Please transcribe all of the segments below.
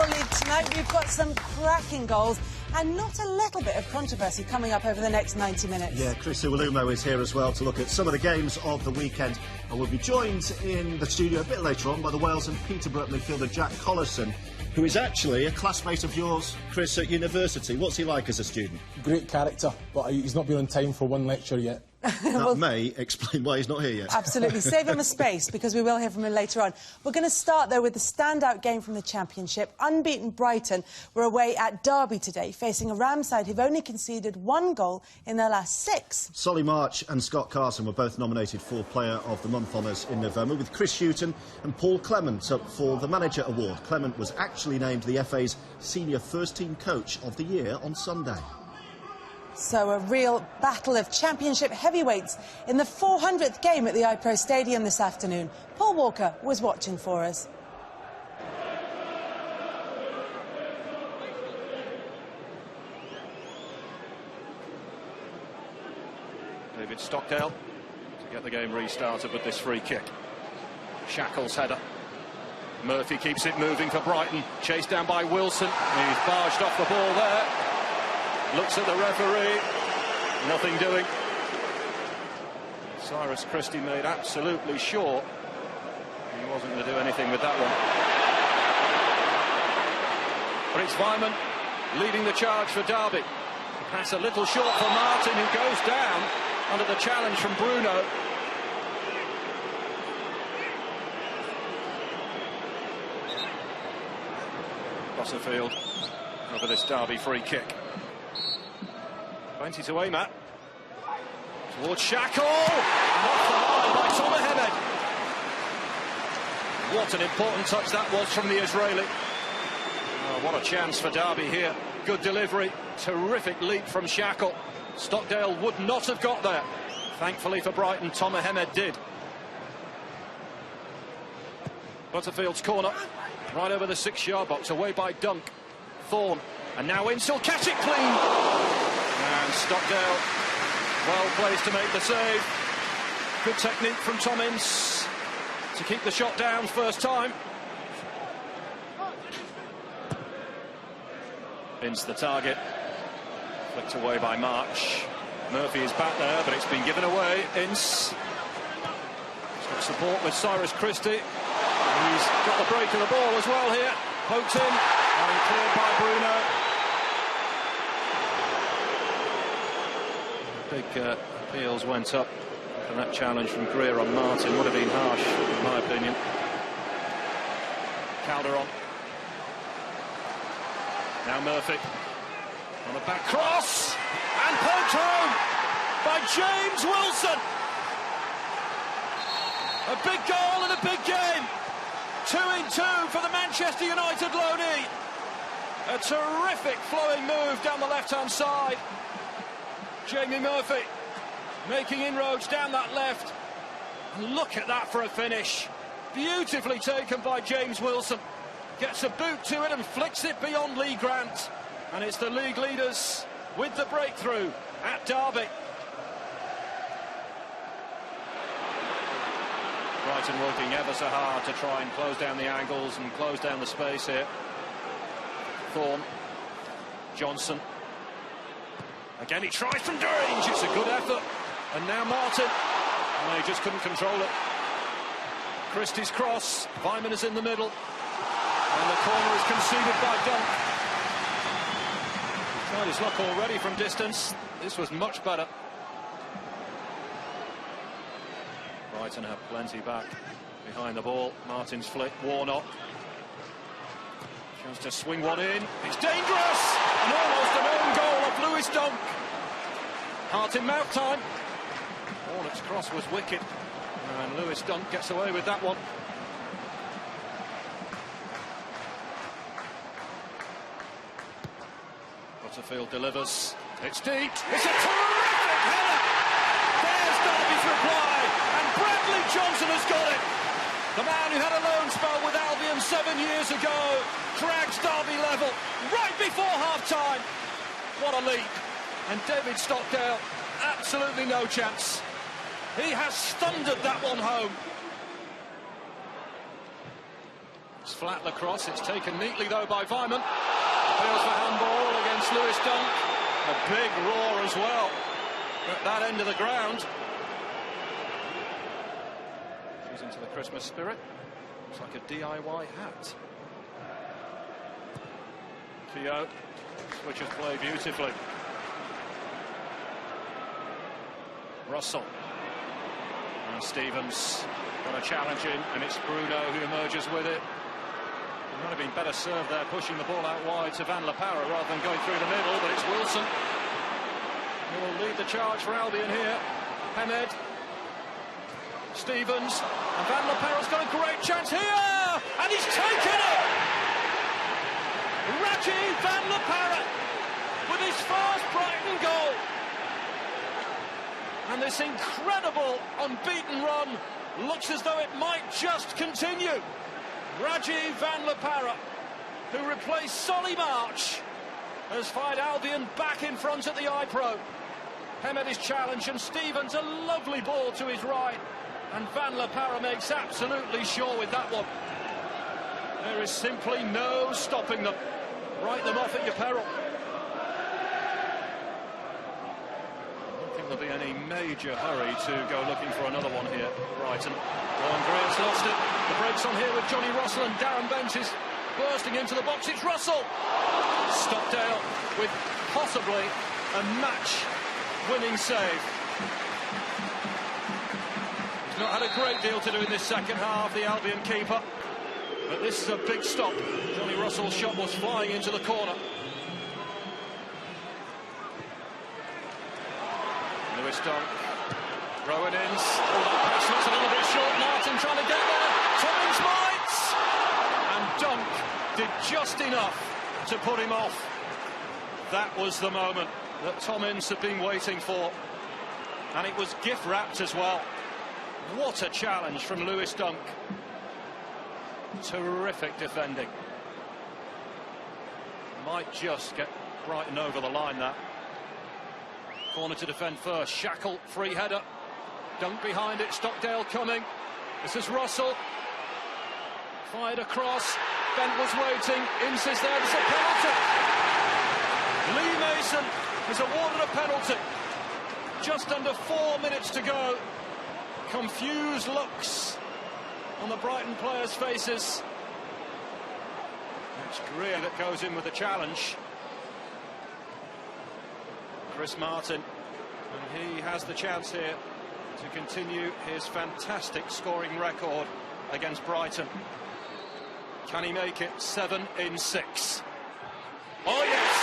Football League tonight. We've got some cracking goals and not a little bit of controversy coming up over the next 90 minutes. Yeah, Chris Iwelumo is here as well to look at some of the games of the weekend. And we'll be joined in the studio a bit later on by the Wales and Peterborough midfielder Jack Collison, who is actually a classmate of yours, Chris, at university. What's he like as a student? Great character, but he's not been on time for one lecture yet. That may explain why he's not here yet. Absolutely. Save him a space, because we will hear from him later on. We're going to start, though, with the standout game from the Championship. Unbeaten Brighton were away at Derby today, facing a Rams side who've only conceded 1 goal in their last 6. Solly March and Scott Carson were both nominated for Player of the Month honours in November, with Chris Hughton and Paul Clement up for the Manager Award. Clement was actually named the FA's Senior First Team Coach of the Year on Sunday. So a real battle of Championship heavyweights in the 400th game at the iPro Stadium this afternoon. Paul Walker was watching for us. David Stockdale to get the game restarted with this free kick. Shackle's header. Murphy keeps it moving for Brighton. Chased down by Wilson. He's barged off the ball there. Looks at the referee. Nothing doing. Cyrus Christie made absolutely sure he wasn't going to do anything with that one. But it's Weimann leading the charge for Derby. Pass a little short for Martin, who goes down under the challenge from Bruno. Across the field over this Derby free kick. 20 to aim at. Towards Shackle! And off the line by Tom Mohamed. What an important touch that was from the Israeli. Oh, what a chance for Derby here. Good delivery. Terrific leap from Shackle. Stockdale would not have got there. Thankfully for Brighton, Tom Mohamed did. Butterfield's corner. Right over the 6-yard box. Away by Dunk. Thorne. And now Ince will catch it clean. And Stockdale, well placed to make the save. Good technique from Tom Ince to keep the shot down first time. Ince the target. Flicked away by March. Murphy is back there, but it's been given away. Ince. He's got support with Cyrus Christie. He's got the break of the ball as well here. Poked in and cleared by Bruno. Big appeals went up, and that challenge from Greer on Martin would have been harsh, in my opinion. Calderon. Now Murphy on a back cross, and poked home by James Wilson. A big goal and a big game. 2-in-2 for the Manchester United loanee. A terrific flowing move down the left-hand side. Jamie Murphy making inroads down that left. And look at that for a finish. Beautifully taken by James Wilson. Gets a boot to it and flicks it beyond Lee Grant. And it's the league leaders with the breakthrough at Derby. Brighton working ever so hard to try and close down the angles and close down the space here. Thorne. Johnson. Again, he tries from range. It's a good effort. And now Martin. And he just couldn't control it. Christie's cross. Weimann is in the middle. And the corner is conceded by Dunk. Tried his luck already from distance. This was much better. Brighton have plenty back behind the ball. Martin's flick. Warnock. Chance to swing one in. It's dangerous! And almost an own goal of Lewis Dunk. Heart in mouth time. Warnock's cross was wicked. And Lewis Dunk gets away with that one. Butterfield delivers. It's deep. It's a terrific header! There's Derby's reply. And Bradley Johnson has got it. The man who had a loan spell with Albion 7 years ago drags Derby level right before half-time. What a leap. And David Stockdale, absolutely no chance. He has thundered that one home. It's flat lacrosse. It's taken neatly though by Vyman. Appeals for handball against Lewis Dunk. A big roar as well at that end of the ground. She's into the Christmas spirit. Looks like a DIY hat. Keogh switches play beautifully. Russell. And Stevens got a challenge in, and it's Bruno who emerges with it. It might have been better served there, pushing the ball out wide to Van La Parra rather than going through the middle, but it's Wilson who will lead the charge for Albion here. Hamed. Stevens. And Van La Parra's got a great chance here! And he's taken it! Raji Van La Parra with his first Brighton goal. And this incredible unbeaten run looks as though it might just continue. Raji Van La Parra, who replaced Solly March, has fired Albion back in front at the iPro. Hamed is challenged, and Stevens a lovely ball to his right. And Van La Parra makes absolutely sure with that one. There is simply no stopping them. Write them off at your peril. There'll be any major hurry to go looking for another one here. Brighton. Rowan Greer's lost it. The break's on here with Johnny Russell, and Darren Bent is bursting into the box. It's Russell. Stockdale with possibly a match-winning save. He's not had a great deal to do in this second half, the Albion keeper. But this is a big stop. Johnny Russell's shot was flying into the corner. Lewis Dunk, Rowan ins. Oh, that pass looks a little bit short. Martin trying to get there. Tommins bites! And Dunk did just enough to put him off. That was the moment that Tommins had been waiting for. And it was gift-wrapped as well. What a challenge from Lewis Dunk. Terrific defending. Might just get Brighton over the line, that. Corner to defend first. Shackle, free header. Dunk behind it. Stockdale coming. This is Russell. Fired across. Bent was waiting. Ince is there. There's a penalty. Lee Mason is awarded a penalty. Just under 4 minutes to go. Confused looks on the Brighton players' faces. It's Greer that goes in with the challenge. Chris Martin, and he has the chance here to continue his fantastic scoring record against Brighton. Can he make it 7 in 6? Oh yes!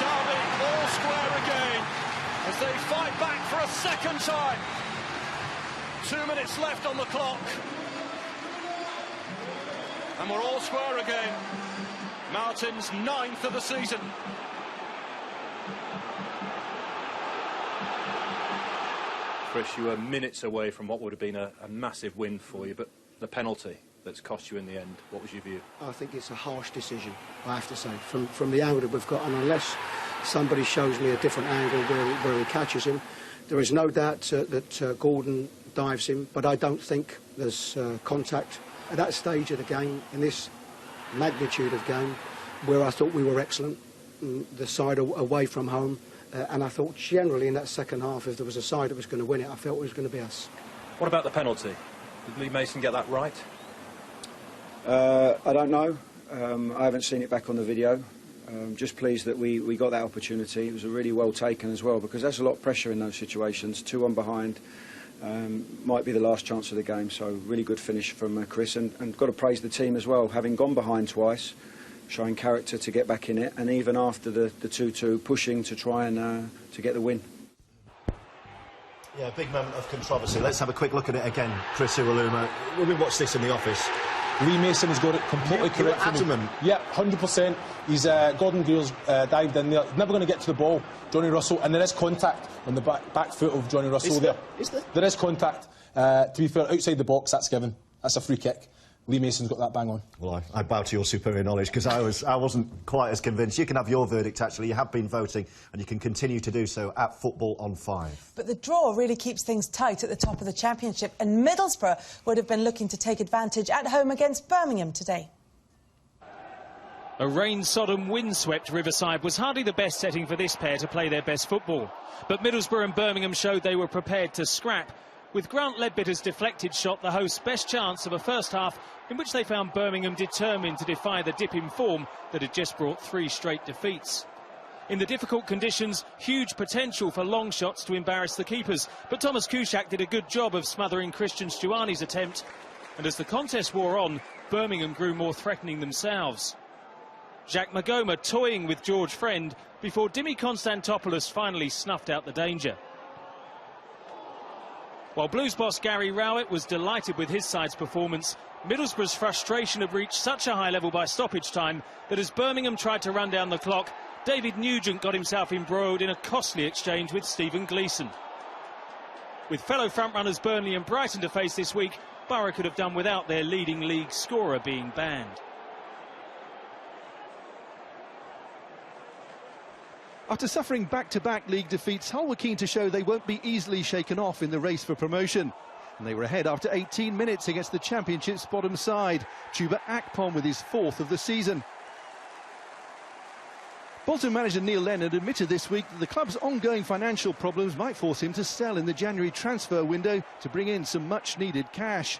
Derby all square again as they fight back for a second time. 2 minutes left on the clock. And we're all square again. Martin's 9th of the season. Chris, you were minutes away from what would have been a massive win for you, but the penalty that's cost you in the end, what was your view? I think it's a harsh decision, I have to say, from the angle that we've got, and unless somebody shows me a different angle where he catches him, there is no doubt that Gordon dives him, but I don't think there's contact at that stage of the game, in this magnitude of game, where I thought we were excellent, the side away from home, and I thought generally in that second half, if there was a side that was going to win it, I felt it was going to be us. What about the penalty? Did Lee Mason get that right? I don't know. I haven't seen it back on the video. Just pleased that we got that opportunity. It was a really well taken as well, because there's a lot of pressure in those situations. 2-1 behind. Might be the last chance of the game, so really good finish from Chris, and got to praise the team as well, having gone behind twice, showing character to get back in it, and even after the 2-2, pushing to try and to get the win. Yeah, big moment of controversy. Let's have a quick look at it again, Chris Iwaluma. When we watched this in the office, Lee Mason has got it completely correct. Adamant. Yeah, 100%. He's Gordon Greer's dived in there. He's never going to get to the ball, Johnny Russell, and there is contact on the back foot of Johnny Russell. Is there? There is contact. To be fair, outside the box, that's given. That's a free kick. Lee Mason's got that bang on. Well, I bow to your superior knowledge, because I wasn't quite as convinced. You can have your verdict, actually. You have been voting, and you can continue to do so at Football on 5. But the draw really keeps things tight at the top of the Championship, and Middlesbrough would have been looking to take advantage at home against Birmingham today. A rain-sodden, wind-swept Riverside was hardly the best setting for this pair to play their best football. But Middlesbrough and Birmingham showed they were prepared to scrap. With Grant Ledbetter's deflected shot the host's best chance of a first half in which they found Birmingham determined to defy the dip in form that had just brought 3 straight defeats. In the difficult conditions, huge potential for long shots to embarrass the keepers, but Thomas Kuszczak did a good job of smothering Christian Stuani's attempt. And as the contest wore on, Birmingham grew more threatening themselves. Jacques Magoma toying with George Friend before Dimi Konstantopoulos finally snuffed out the danger. While Blues boss Gary Rowett was delighted with his side's performance, Middlesbrough's frustration had reached such a high level by stoppage time that as Birmingham tried to run down the clock, David Nugent got himself embroiled in a costly exchange with Stephen Gleeson. With fellow frontrunners Burnley and Brighton to face this week, Borough could have done without their leading league scorer being banned. After suffering back-to-back league defeats, Hull were keen to show they won't be easily shaken off in the race for promotion. And they were ahead after 18 minutes against the Championship's bottom side. Chuba Akpom with his 4th of the season. Bolton manager Neil Lennon admitted this week that the club's ongoing financial problems might force him to sell in the January transfer window to bring in some much-needed cash.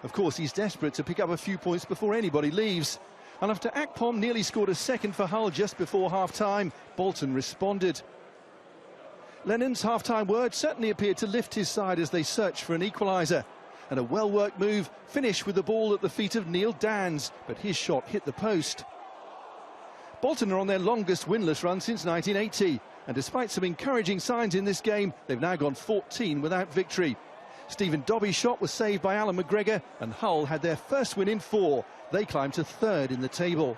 Of course, he's desperate to pick up a few points before anybody leaves. And after Akpom nearly scored a second for Hull just before half-time, Bolton responded. Lennon's half-time word certainly appeared to lift his side as they searched for an equaliser. And a well-worked move finished with the ball at the feet of Neil Dans, but his shot hit the post. Bolton are on their longest winless run since 1980, and despite some encouraging signs in this game, they've now gone 14 without victory. Stephen Dobby's shot was saved by Alan McGregor, and Hull had their first win in 4. They climbed to 3rd in the table.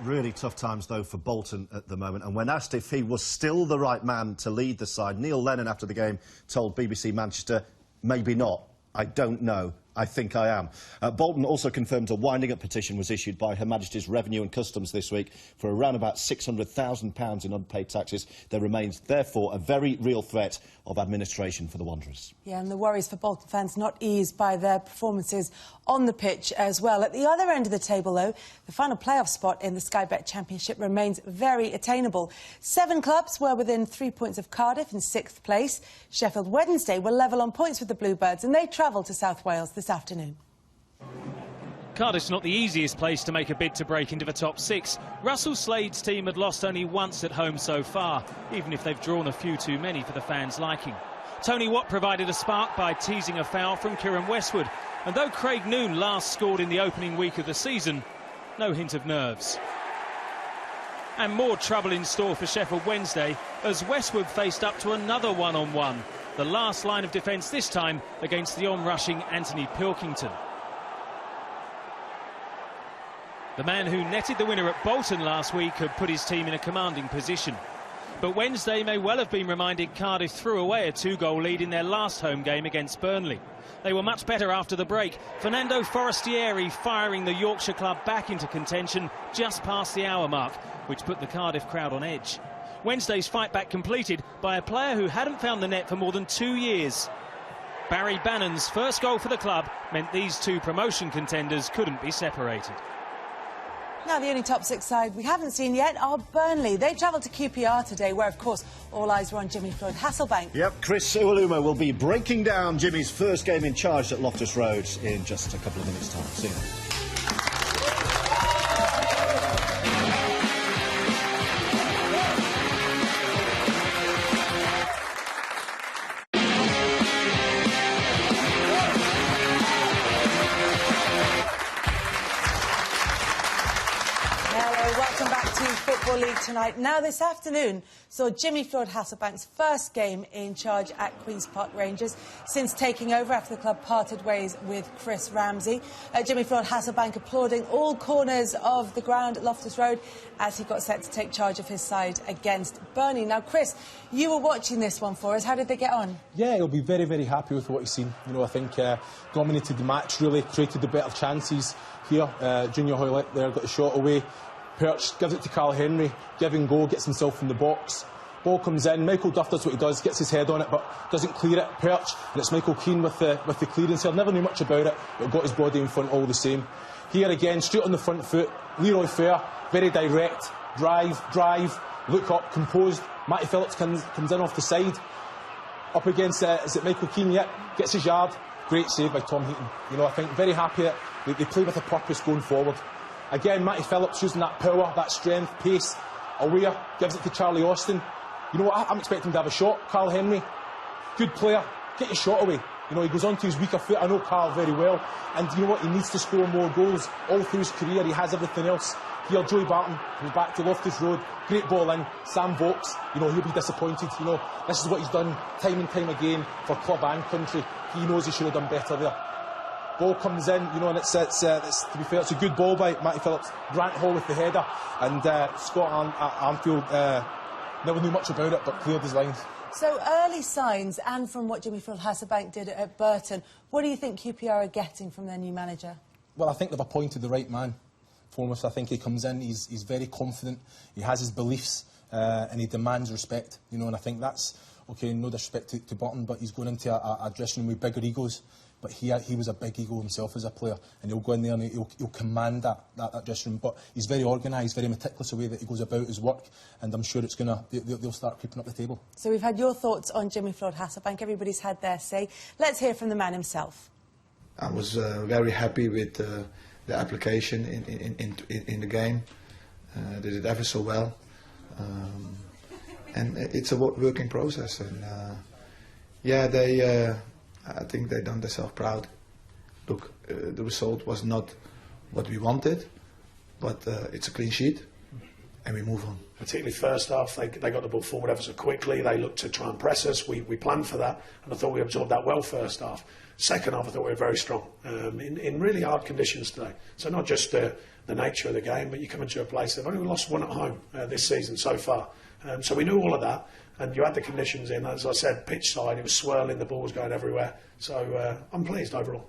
Really tough times, though, for Bolton at the moment. And when asked if he was still the right man to lead the side, Neil Lennon, after the game, told BBC Manchester, maybe not. I don't know. I think I am. Bolton also confirmed a winding-up petition was issued by Her Majesty's Revenue and Customs this week for around about £600,000 in unpaid taxes. There remains, therefore, a very real threat of administration for the Wanderers. Yeah, and the worries for Bolton fans not eased by their performances on the pitch as well. At the other end of the table, though, the final playoff spot in the Sky Bet Championship remains very attainable. 7 clubs were within 3 points of Cardiff in 6th place. Sheffield Wednesday were level on points with the Bluebirds, and they travel to South Wales this afternoon. Cardiff's not the easiest place to make a bid to break into the top 6. Russell Slade's team had lost only once at home so far, even if they've drawn a few too many for the fans' liking. Tony Watt provided a spark by teasing a foul from Kieran Westwood, and though Craig Noone last scored in the opening week of the season, no hint of nerves. And more trouble in store for Sheffield Wednesday as Westwood faced up to another one-on-one. The last line of defence this time against the on-rushing Anthony Pilkington. The man who netted the winner at Bolton last week had put his team in a commanding position. But Wednesday may well have been reminded Cardiff threw away a 2-goal lead in their last home game against Burnley. They were much better after the break. Fernando Forestieri firing the Yorkshire club back into contention just past the hour mark, which put the Cardiff crowd on edge. Wednesday's fight back completed by a player who hadn't found the net for more than 2 years. Barry Bannon's first goal for the club meant these 2 promotion contenders couldn't be separated. Now, the only top 6 side we haven't seen yet are Burnley. They travel to QPR today, where, of course, all eyes were on Jimmy Floyd Hasselbank. Yep, Chris Iwelumo will be breaking down Jimmy's first game in charge at Loftus Road in just a couple of minutes' time. See you. Football League tonight. Now, this afternoon saw Jimmy Floyd Hasselbank's first game in charge at Queen's Park Rangers since taking over after the club parted ways with Chris Ramsey. Jimmy Floyd Hasselbank applauding all corners of the ground at Loftus Road as he got set to take charge of his side against Burnley. Now, Chris, you were watching this one for us. How did they get on? Yeah, he'll be very, very happy with what he's seen. You know, I think dominated the match, really created the better chances here. Junior Hoylett there got the shot away. Perch gives it to Carl Henry, give and go, gets himself in the box. Ball comes in, Michael Duff does what he does, gets his head on it but doesn't clear it. Perch, and it's Michael Keane with the clearance here. Never knew much about it, but got his body in front all the same. Here again, straight on the front foot, Leroy Fair, very direct, drive, look up, composed. Matty Phillips comes in off the side. Up against, is it Michael Keane? Yep, gets his yard. Great save by Tom Heaton. You know, I think very happy that they play with a purpose going forward. Again, Matty Phillips using that power, that strength, pace, aware, gives it to Charlie Austin. You know what, I'm expecting to have a shot. Carl Henry, good player, get your shot away. You know, he goes on to his weaker foot. I know Carl very well. And you know what, he needs to score more goals. All through his career, he has everything else. Here, Joey Barton goes back to Loftus Road. Great ball in. Sam Vokes, you know, he'll be disappointed. You know, this is what he's done time and time again for club and country. He knows he should have done better there. Ball comes in, you know, and it's to be fair, it's a good ball by Matty Phillips. Grant Hall with the header, and Scott Armfield never knew much about it, but cleared his lines. So early signs, and from what Jimmy Floyd Hasselbank did at Burton, what do you think QPR are getting from their new manager? Well, I think they've appointed the right man. Foremost, I think he comes in, he's very confident, he has his beliefs, and he demands respect, you know, and I think that's, okay, no disrespect to Burton, but he's going into a dressing room with bigger egos. But he was a big ego himself as a player, and he'll go in there and he'll command that dressing room. But he's very organised, very meticulous the way that he goes about his work, and I'm sure it's they'll start creeping up the table. So we've had your thoughts on Jimmy Floyd Hasselbank. Everybody's had their say. Let's hear from the man himself. I was very happy with the application in the game. Did it ever so well, and it's a working process. And yeah, I think they done themselves proud. Look, the result was not what we wanted, but it's a clean sheet, and we move on. Particularly first half, they got the ball forward ever so quickly. They looked to try and press us. We planned for that, and I thought we absorbed that well first half. Second half, I thought we were very strong in really hard conditions today. So not just the nature of the game, but you come into a place they've only lost one at home this season so far. So we knew all of that. And you had the conditions in, as I said, pitch side, it was swirling, the ball was going everywhere. So I'm pleased overall.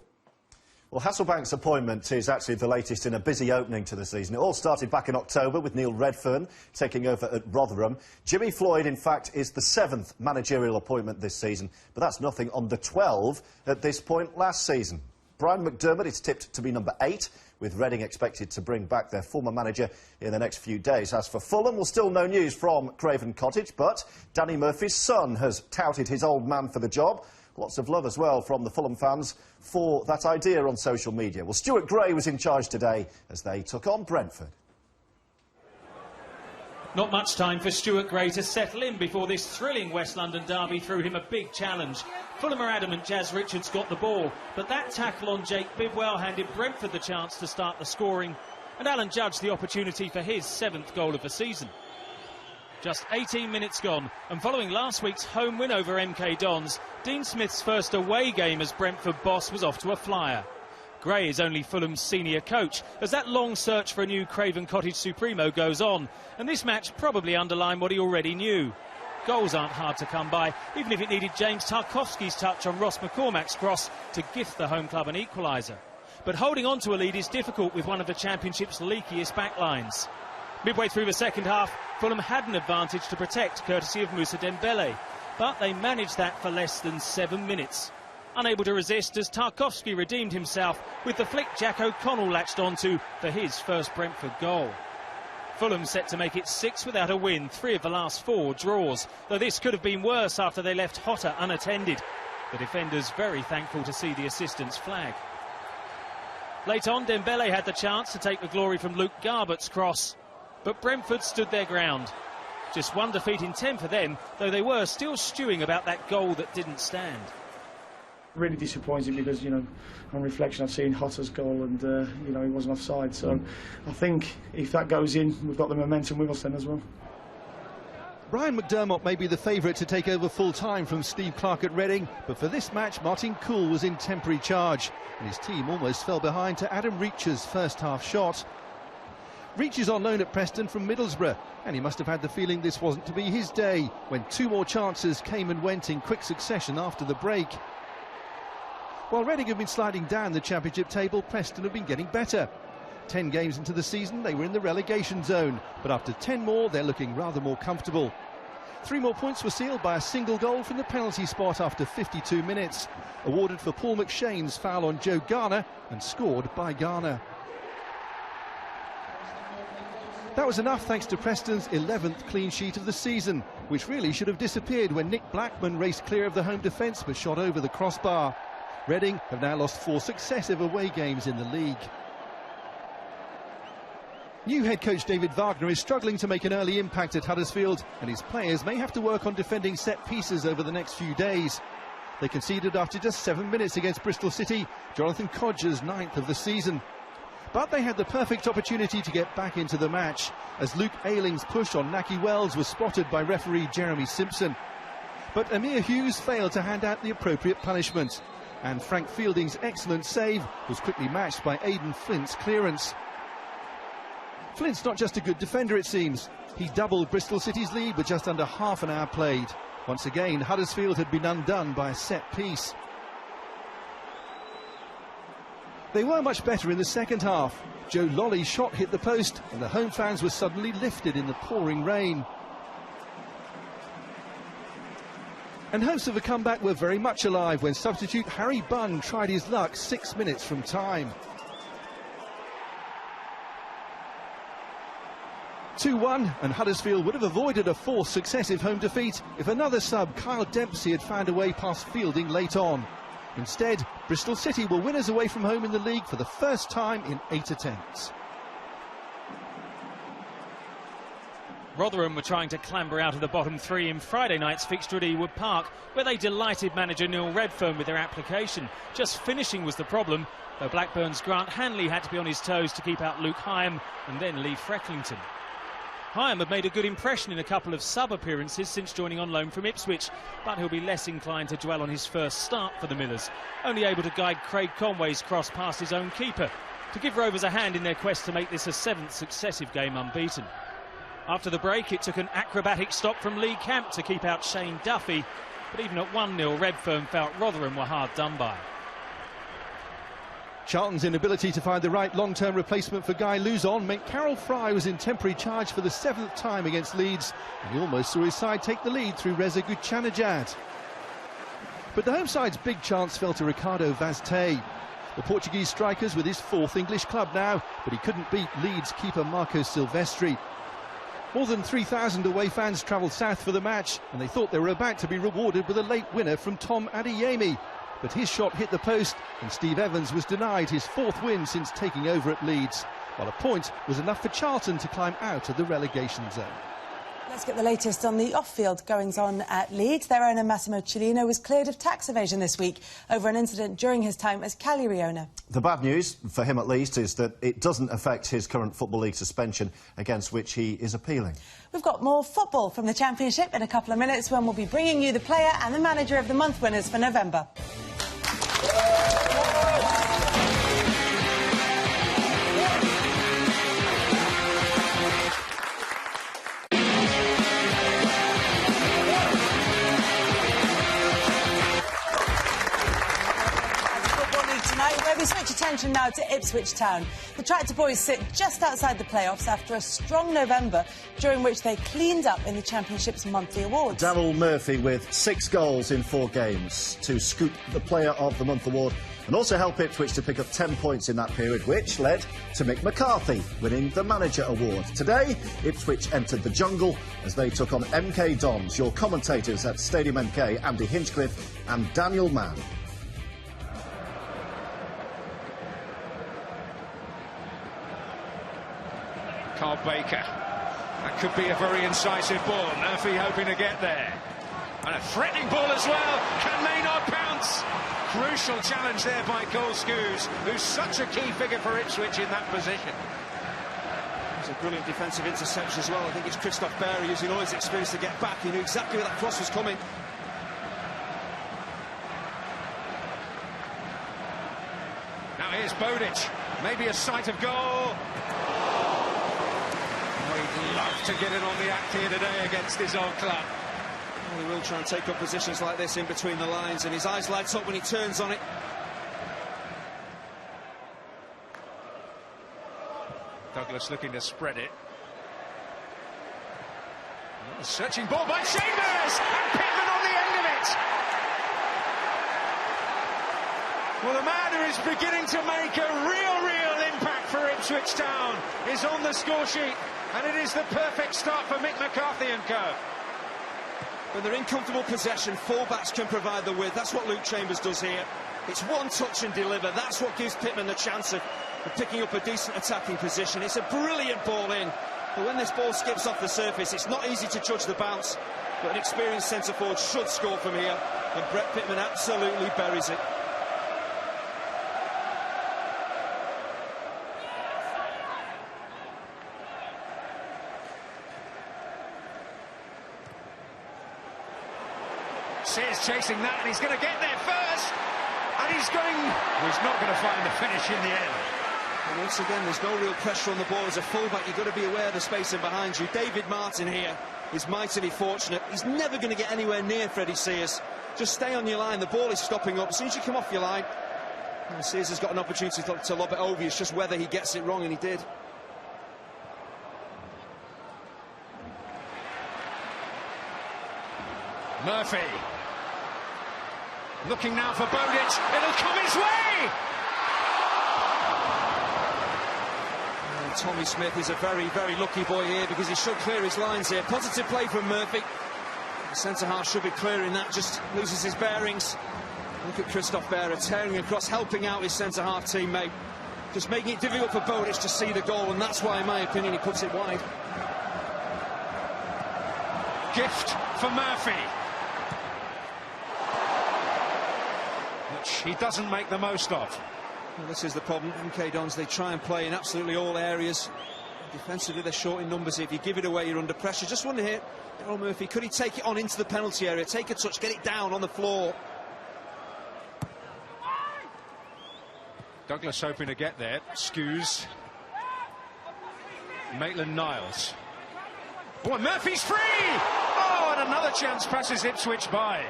Well, Hasselbank's appointment is actually the latest in a busy opening to the season. It all started back in October with Neil Redfern taking over at Rotherham. Jimmy Floyd, in fact, is the 7th managerial appointment this season, but that's nothing on the 12 at this point last season. Brian McDermott is tipped to be number 8, with Reading expected to bring back their former manager in the next few days. As for Fulham, well, still no news from Craven Cottage, but Danny Murphy's son has touted his old man for the job. Lots of love as well from the Fulham fans for that idea on social media. Well, Stuart Gray was in charge today as they took on Brentford. Not much time for Stuart Gray to settle in before this thrilling West London derby threw him a big challenge. Fulham are adamant Jazz Richards got the ball, but that tackle on Jake Bidwell handed Brentford the chance to start the scoring, and Alan Judge the opportunity for his 7th goal of the season. Just 18 minutes gone, and following last week's home win over MK Dons, Dean Smith's first away game as Brentford boss was off to a flyer. Gray is only Fulham's senior coach, as that long search for a new Craven Cottage Supremo goes on, and this match probably underlined what he already knew. Goals aren't hard to come by, even if it needed James Tarkowski's touch on Ross McCormack's cross to gift the home club an equaliser. But holding on to a lead is difficult with one of the Championship's leakiest backlines. Midway through the second half, Fulham had an advantage to protect, courtesy of Moussa Dembele, but they managed that for less than 7 minutes. Unable to resist as Tarkowski redeemed himself with the flick Jack O'Connell latched onto for his first Brentford goal. Fulham set to make it 6 without a win, 3 of the last 4 draws, though this could have been worse after they left Hotter unattended. The defenders very thankful to see the assistant's flag. Late on, Dembele had the chance to take the glory from Luke Garbutt's cross, but Brentford stood their ground. Just 1 defeat in 10 for them, though they were still stewing about that goal that didn't stand. Really disappointing because, you know, on reflection I've seen Hotter's goal and, you know, he wasn't offside. So I think if that goes in, we've got the momentum with us then as well. Brian McDermott may be the favourite to take over full-time from Steve Clarke at Reading, but for this match Martin Kuhl was in temporary charge and his team almost fell behind to Adam Reach's first-half shot. Reach is on loan at Preston from Middlesbrough, and he must have had the feeling this wasn't to be his day when 2 more chances came and went in quick succession after the break. While Reading have been sliding down the Championship table, Preston have been getting better. 10 games into the season, they were in the relegation zone, but after 10 more, they're looking rather more comfortable. 3 more points were sealed by a single goal from the penalty spot after 52 minutes, awarded for Paul McShane's foul on Joe Garner and scored by Garner. That was enough thanks to Preston's 11th clean sheet of the season, which really should have disappeared when Nick Blackman raced clear of the home defence but shot over the crossbar. Reading have now lost 4 successive away games in the league. New head coach David Wagner is struggling to make an early impact at Huddersfield, and his players may have to work on defending set pieces over the next few days. They conceded after just 7 minutes against Bristol City, Jonathan Codger's 9th of the season. But they had the perfect opportunity to get back into the match, as Luke Ayling's push on Nahki Wells was spotted by referee Jeremy Simpson. But Amir Hughes failed to hand out the appropriate punishment, and Frank Fielding's excellent save was quickly matched by Aidan Flint's clearance. Flint's not just a good defender, it seems. He doubled Bristol City's lead with just under half an hour played. Once again, Huddersfield had been undone by a set piece. They were much better in the second half. Joe Lolley's shot hit the post and the home fans were suddenly lifted in the pouring rain. And hopes of a comeback were very much alive when substitute Harry Bunn tried his luck 6 minutes from time. 2-1, and Huddersfield would have avoided a 4th successive home defeat if another sub, Kyle Dempsey, had found a way past Fielding late on. Instead, Bristol City were winners away from home in the league for the first time in 8 attempts. Rotherham were trying to clamber out of the bottom 3 in Friday night's fixture at Ewood Park, where they delighted manager Neil Redfern with their application. Just finishing was the problem, though Blackburn's Grant Hanley had to be on his toes to keep out Luke Hyam and then Lee Frecklington. Hyam had made a good impression in a couple of sub-appearances since joining on loan from Ipswich, but he'll be less inclined to dwell on his first start for the Millers, only able to guide Craig Conway's cross past his own keeper, to give Rovers a hand in their quest to make this a 7th successive game unbeaten. After the break, it took an acrobatic stop from Lee Camp to keep out Shane Duffy, but even at 1-0, Redfern felt Rotherham were hard done by. Charlton's inability to find the right long-term replacement for Guy Luzon meant Carol Fry was in temporary charge for the 7th time against Leeds, and he almost saw his side take the lead through Reza Guchanajad. But the home side's big chance fell to Ricardo Vaz Tê. The Portuguese striker's with his 4th English club now, but he couldn't beat Leeds keeper Marco Silvestri. More than 3,000 away fans travelled south for the match, and they thought they were about to be rewarded with a late winner from Tom Adeyemi. But his shot hit the post, and Steve Evans was denied his 4th win since taking over at Leeds, while a point was enough for Charlton to climb out of the relegation zone. Let's get the latest on the off-field goings-on at Leeds. Their owner, Massimo Cellino, was cleared of tax evasion this week over an incident during his time as Cagliari owner. The bad news, for him at least, is that it doesn't affect his current Football League suspension, against which he is appealing. We've got more football from the Championship in a couple of minutes, when we'll be bringing you the player and the manager of the month winners for November. Where we switch attention now to Ipswich Town. The Tractor Boys sit just outside the playoffs after a strong November, during which they cleaned up in the Championship's monthly awards. Daryl Murphy with 6 goals in 4 games to scoop the Player of the Month award, and also help Ipswich to pick up 10 points in that period, which led to Mick McCarthy winning the Manager Award. Today, Ipswich entered the jungle as they took on MK Dons. Your commentators at Stadium MK, Andy Hinchcliffe and Daniel Mann. Carl Baker. That could be a very incisive ball. Murphy hoping to get there. And a threatening ball as well. Can Maynard pounce? Crucial challenge there by Cole Scouse, who's such a key figure for Ipswich in that position. It's a brilliant defensive interception as well. I think it's Christophe Berry using all his experience to get back. He knew exactly where that cross was coming. Now here's Bodic, maybe a sight of goal. He'd love to get in on the act here today against his old club. Well, he will try and take up positions like this in between the lines, and his eyes light up when he turns on it. Douglas looking to spread it. A searching ball by Chambers, and Pittman on the end of it. Well, the man who is beginning to make a real impact for Ipswich Town is on the score sheet, and it is the perfect start for Mick McCarthy and co. When they're in comfortable possession, full-backs can provide the width. That's what Luke Chambers does here. It's one touch and deliver. That's what gives Pittman the chance of picking up a decent attacking position. It's a brilliant ball in. But when this ball skips off the surface, it's not easy to judge the bounce. But an experienced centre-forward should score from here. And Brett Pittman absolutely buries it. Sears chasing that, and he's going to get there first. And he's not going to find the finish in the end. And once again, there's no real pressure on the ball as a fullback. You've got to be aware of the spacing behind you. David Martin here is mightily fortunate. He's never going to get anywhere near Freddie Sears. Just stay on your line. The ball is stopping up. As soon as you come off your line, Sears has got an opportunity to lob it over. It's just whether he gets it wrong, and he did. Murphy. Looking now for Bodic. It'll come his way! Tommy Smith is a very lucky boy here, because he should clear his lines here. Positive play from Murphy. The centre-half should be clearing that, just loses his bearings. Look at Christophe Berry tearing across, helping out his centre-half teammate. Just making it difficult for Bodic to see the goal, and that's why, in my opinion, he puts it wide. Gift for Murphy. Which he doesn't make the most of. Well, this is the problem. MK Dons, they try and play in absolutely all areas. Defensively, they're short in numbers. If you give it away, you're under pressure. Just wonder here, Daryl Murphy, could he take it on into the penalty area, take a touch, get it down on the floor? Douglas hoping to get there. Scouse. Maitland-Niles. Oh, Murphy's free! Oh, and another chance passes Ipswich by.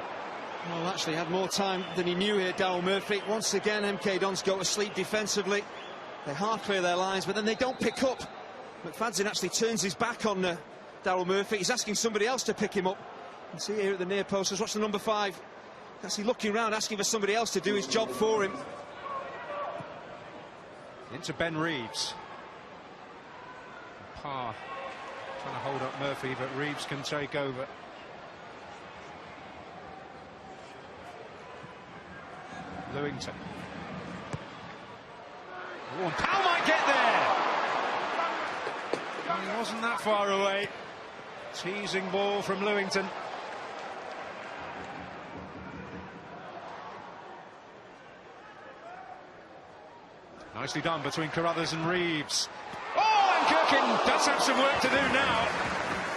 Well, actually had more time than he knew here, Daryl Murphy. Once again, MK Dons go to sleep defensively. They half clear their lines, but then they don't pick up. McFadzean actually turns his back on Daryl Murphy. He's asking somebody else to pick him up. You can see here at the near post, let's watch the number 5. Actually looking around, asking for somebody else to do his job for him. Into Ben Reeves. Parr trying to hold up Murphy, but Reeves can take over. Lewington. Oh, and Powell might get there. He wasn't that far away. Teasing ball from Lewington. Nicely done between Carruthers and Reeves. Oh, and Gherkin does have some work to do now.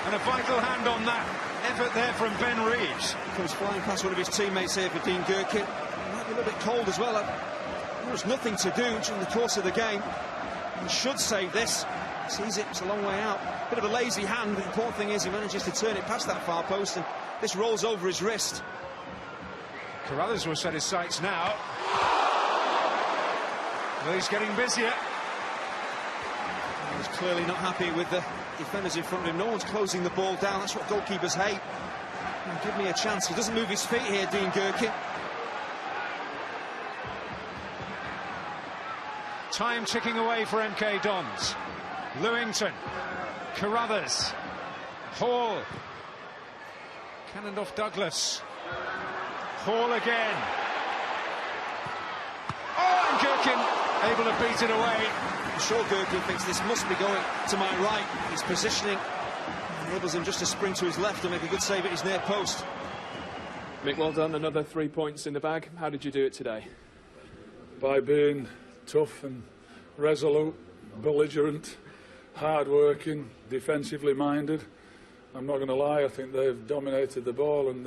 And a vital hand on that effort there from Ben Reeves. Comes flying past one of his teammates here for Dean Gherkin. Might be a little bit cold as well. There was nothing to do during the course of the game. He should save this. Sees it, it's a long way out. Bit of a lazy hand. The important thing is he manages to turn it past that far post, and this rolls over his wrist. Carruthers will set his sights now. Well, he's getting busier. He's clearly not happy with the defenders in front of him. No one's closing the ball down. That's what goalkeepers hate. Give me a chance. He doesn't move his feet here, Dean Gherkin. Time ticking away for MK Dons. Lewington, Carruthers, Hall, cannoned off Douglas. Hall again. Oh, and Gherkin able to beat it away. I'm sure Gherkin thinks this must be going to my right. His positioning enables him just to spring to his left and make a good save at his near post. Mick, well done. Another 3 points in the bag. How did you do it today? By being tough and resolute, belligerent, hard-working, defensively minded. I'm not going to lie, I think they've dominated the ball and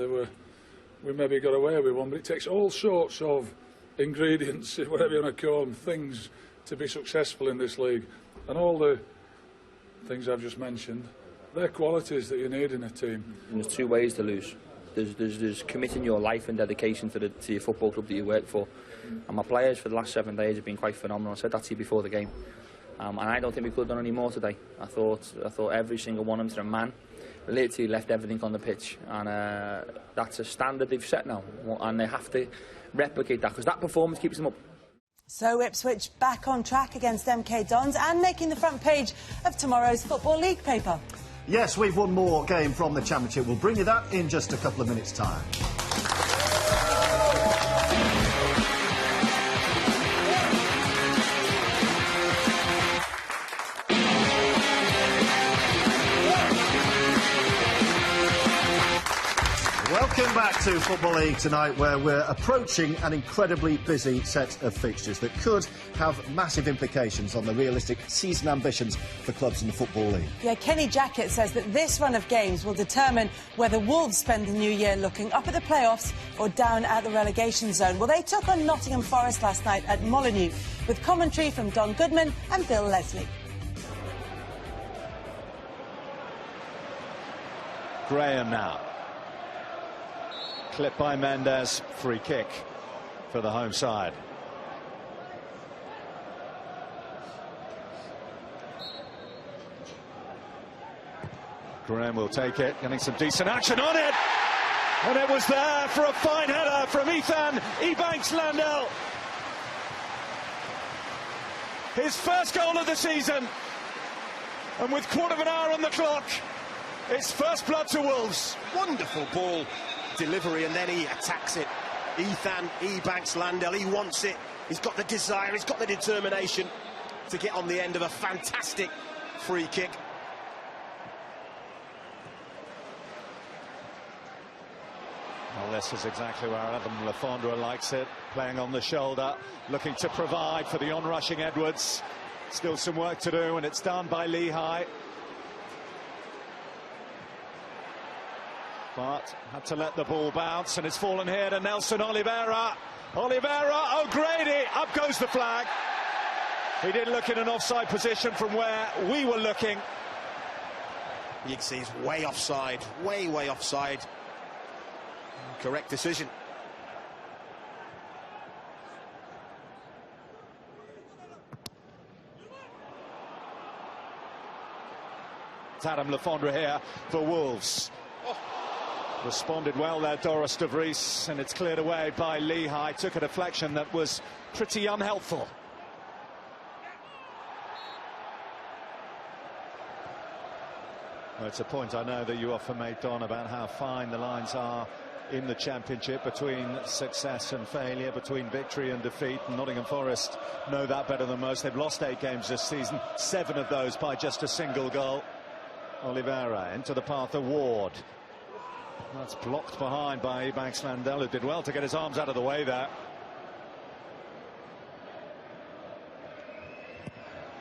we maybe got away with one, but it takes all sorts of ingredients, whatever you want to call them, things to be successful in this league. And all the things I've just mentioned, they're qualities that you need in a team. And there's two ways to lose. There's committing your life and dedication to your football club that you work for. And my players for the last 7 days have been quite phenomenal. I said that to you before the game. And I don't think we could have done any more today. I thought every single one of them to a man literally left everything on the pitch, and that's a standard they've set now, and they have to replicate that because that performance keeps them up. So Ipswich back on track against MK Dons and making the front page of tomorrow's Football League paper. Yes, we've one more game from the Championship. We'll bring you that in just a couple of minutes' time. Welcome back to Football League tonight, where we're approaching an incredibly busy set of fixtures that could have massive implications on the realistic season ambitions for clubs in the Football League. Yeah, Kenny Jackett says that this run of games will determine whether Wolves spend the new year looking up at the playoffs or down at the relegation zone. Well, they took on Nottingham Forest last night at Molineux, with commentary from Don Goodman and Bill Leslie. Graham now. Clipped by Mendes, free kick for the home side. Graham will take it, getting some decent action on it. And it was there for a fine header from Ethan Ebanks-Landell. His first goal of the season. And with quarter of an hour on the clock, it's first blood to Wolves. Wonderful ball delivery, and then he attacks it. Ethan Ebanks-Landell, he wants it. He's got the desire, he's got the determination to get on the end of a fantastic free kick. Well, this is exactly where Adam Lafondra likes it, playing on the shoulder, looking to provide for the onrushing Edwards. Still some work to do, and it's done by Lehigh. But had to let the ball bounce, and it's fallen here to Nelson Oliveira. Oliveira, O'Grady, up goes the flag. He didn't look in an offside position from where we were looking. You can see he's way offside, way offside. Correct decision. It's Adam Lafondra here for Wolves. Responded well there, Doris de Vries, and it's cleared away by Lehigh. Took a deflection that was pretty unhelpful. Well, it's a point I know that you often make, Don, about how fine the lines are in the Championship between success and failure, between victory and defeat. And Nottingham Forest know that better than most. They've lost 8 games this season, 7 of those by just a single goal. Oliveira into the path of Ward. That's blocked behind by Ebanks-Landell, who did well to get his arms out of the way there.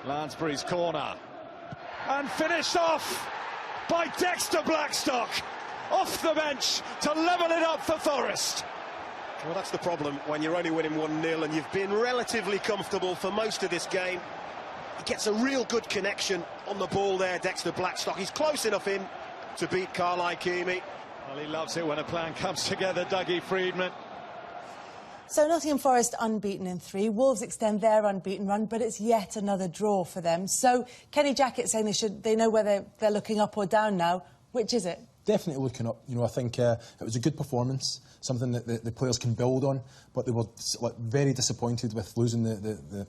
Lansbury's corner. And finished off by Dexter Blackstock. Off the bench to level it up for Forest. Well, that's the problem when you're only winning 1-0 and you've been relatively comfortable for most of this game. He gets a real good connection on the ball there, Dexter Blackstock. He's close enough in to beat Carl Ikeme. Well, he loves it when a plan comes together, Dougie Friedman. So Nottingham Forest unbeaten in 3. Wolves extend their unbeaten run, but it's yet another draw for them. So Kenny Jackett saying they know whether they're looking up or down now. Which is it? Definitely looking up. You know, I think it was a good performance, something that the players can build on, but they were very disappointed with losing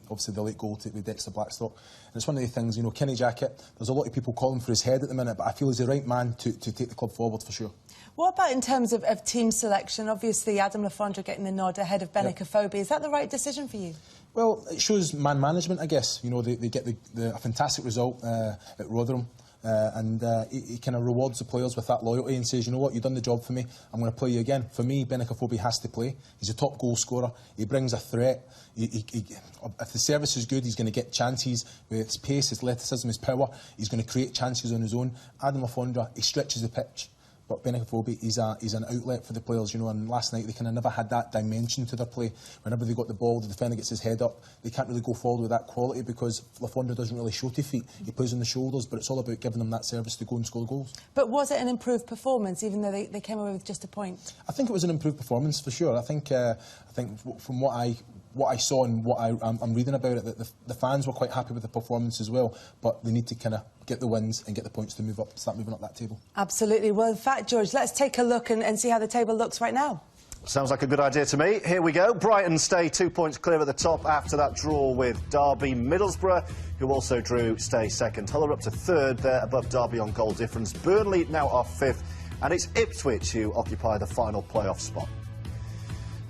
obviously the late goal with Dexter Blackstock. And it's one of the things, you know, Kenny Jackett, there's a lot of people calling for his head at the minute, but I feel he's the right man to take the club forward for sure. What about in terms of team selection? Obviously, Adam Lafondra getting the nod ahead of Benik Afobe. Is that the right decision for you? Well, it shows man management, I guess. You know, they get a fantastic result at Rotherham. He kind of rewards the players with that loyalty and says, you know what, you've done the job for me, I'm going to play you again. For me, Benicofobie has to play. He's a top goal scorer. He brings a threat. If the service is good, he's going to get chances with his pace, his athleticism, his power. He's going to create chances on his own. Adam Lafondra, he stretches the pitch. But Benicofobie, he's an outlet for the players, you know, and last night they kind of never had that dimension to their play. Whenever they got the ball, the defender gets his head up, they can't really go forward with that quality because Lafondra doesn't really show to feet. He plays on the shoulders, but it's all about giving them that service to go and score goals. But was it an improved performance, even though they came away with just a point? I think it was an improved performance, for sure. I think from what I saw and what I'm reading about it, that the fans were quite happy with the performance as well, but they need to kind of get the wins and get the points to start moving up that table. Absolutely. Well, in fact, George, let's take a look and see how the table looks right now. Sounds like a good idea to me. Here we go. Brighton stay 2 points clear at the top after that draw with Derby. Middlesbrough, who also drew, stay second. Hull are up to third. They're above Derby on goal difference. Burnley now are fifth. And it's Ipswich who occupy the final playoff spot.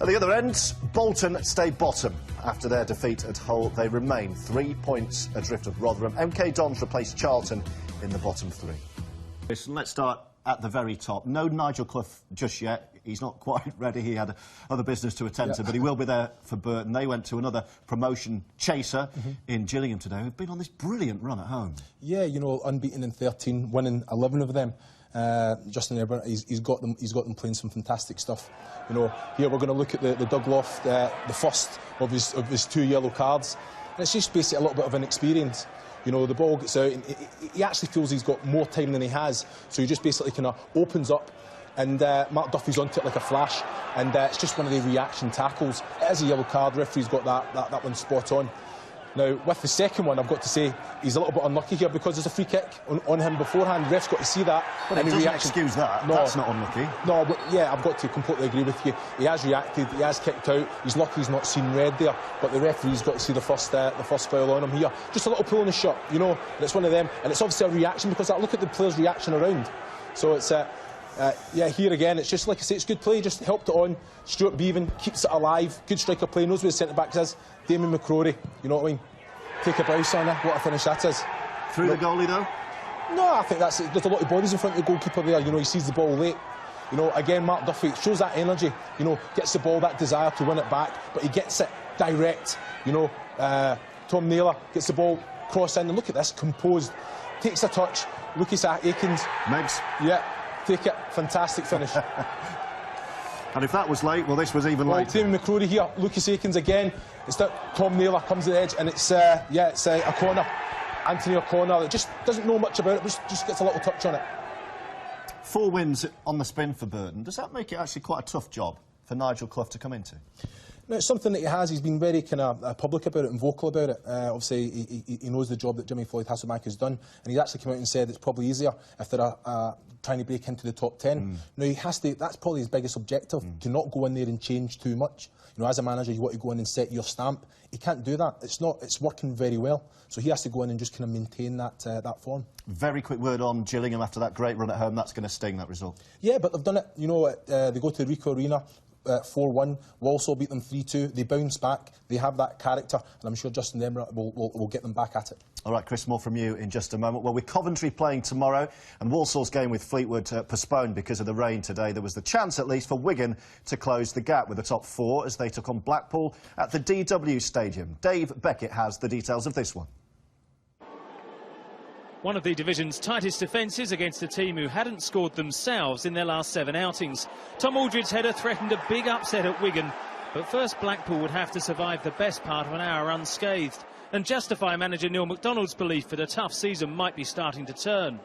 At the other end, Bolton stay bottom. After their defeat at Hull, they remain 3 points adrift of Rotherham. MK Dons replace Charlton in the bottom three. Listen, let's start at the very top. No Nigel Clough just yet. He's not quite ready. He had other business to attend to, but he will be there for Burton. They went to another promotion chaser in Gillingham today, who've been on this brilliant run at home. Yeah, you know, unbeaten in 13, winning 11 of them. Justin Herbert, he's got them playing some fantastic stuff. You know, here we're going to look at the Doug Loft, the first of his 2 yellow cards. And it's just basically a little bit of an experience. You know, the ball gets out and he actually feels he's got more time than he has, so he just basically kind of opens up and Mark Duffy's onto it like a flash, and it's just one of the reaction tackles. It is a yellow card. Referee's got that one spot on. Now, with the second one, I've got to say, he's a little bit unlucky here because there's a free kick on him beforehand. The ref's got to see that. But it doesn't excuse that. No, that's not unlucky. No, but yeah, I've got to completely agree with you. He has reacted, he has kicked out. He's lucky he's not seen red there, but the referee's got to see the first foul on him here. Just a little pull on the shot, you know, and it's one of them. And it's obviously a reaction because look at the player's reaction around. So it's... yeah, here again, it's just like I say, it's good play, just helped it on. Stuart Beavan keeps it alive, good striker play, knows where the centre-back is. Damien McCrory, you know what I mean? Take a bow, son, what a finish that is. Through the goalie, though? No, I think there's a lot of bodies in front of the goalkeeper there, you know, he sees the ball late. You know, again, Mark Duffy shows that energy, you know, gets the ball, that desire to win it back, but he gets it direct, you know. Tom Naylor gets the ball, cross in, and look at this, composed, takes a touch, Lucas Akins. Megs. Yeah. Take it, fantastic finish. And if that was late, well, this was even later. Damien McCrory here, Lucas Akins again. It's that Tom Naylor comes to the edge, and it's O'Connor, Anthony O'Connor, that just doesn't know much about it, but just gets a little touch on it. 4 wins on the spin for Burton. Does that make it actually quite a tough job for Nigel Clough to come into? No, it's something that he has. He's been very kind of public about it and vocal about it. Obviously, he knows the job that Jimmy Floyd Hasselbank has done, and he's actually come out and said it's probably easier if they're trying to break into the top 10. Now, he has to. That's probably his biggest objective, to not go in there and change too much. You know, as a manager, you want to go in and set your stamp. He can't do that. It's working very well. So he has to go in and just kind of maintain that form. Very quick word on Gillingham after that great run at home. That's going to sting, that result. Yeah, but they've done it. You know, they go to Ricoh Arena. 4-1, Walsall beat them 3-2, they bounce back, they have that character, and I'm sure Justin Demra will get them back at it. All right, Chris, more from you in just a moment. Well, with Coventry playing tomorrow and Walsall's game with Fleetwood postponed because of the rain today, there was the chance, at least, for Wigan to close the gap with the top 4 as they took on Blackpool at the DW Stadium. Dave Beckett has the details of this one. One of the division's tightest defences against a team who hadn't scored themselves in their last 7 outings. Tom Aldred's header threatened a big upset at Wigan, but first Blackpool would have to survive the best part of an hour unscathed and justify manager Neil MacDonald's belief that a tough season might be starting to turn.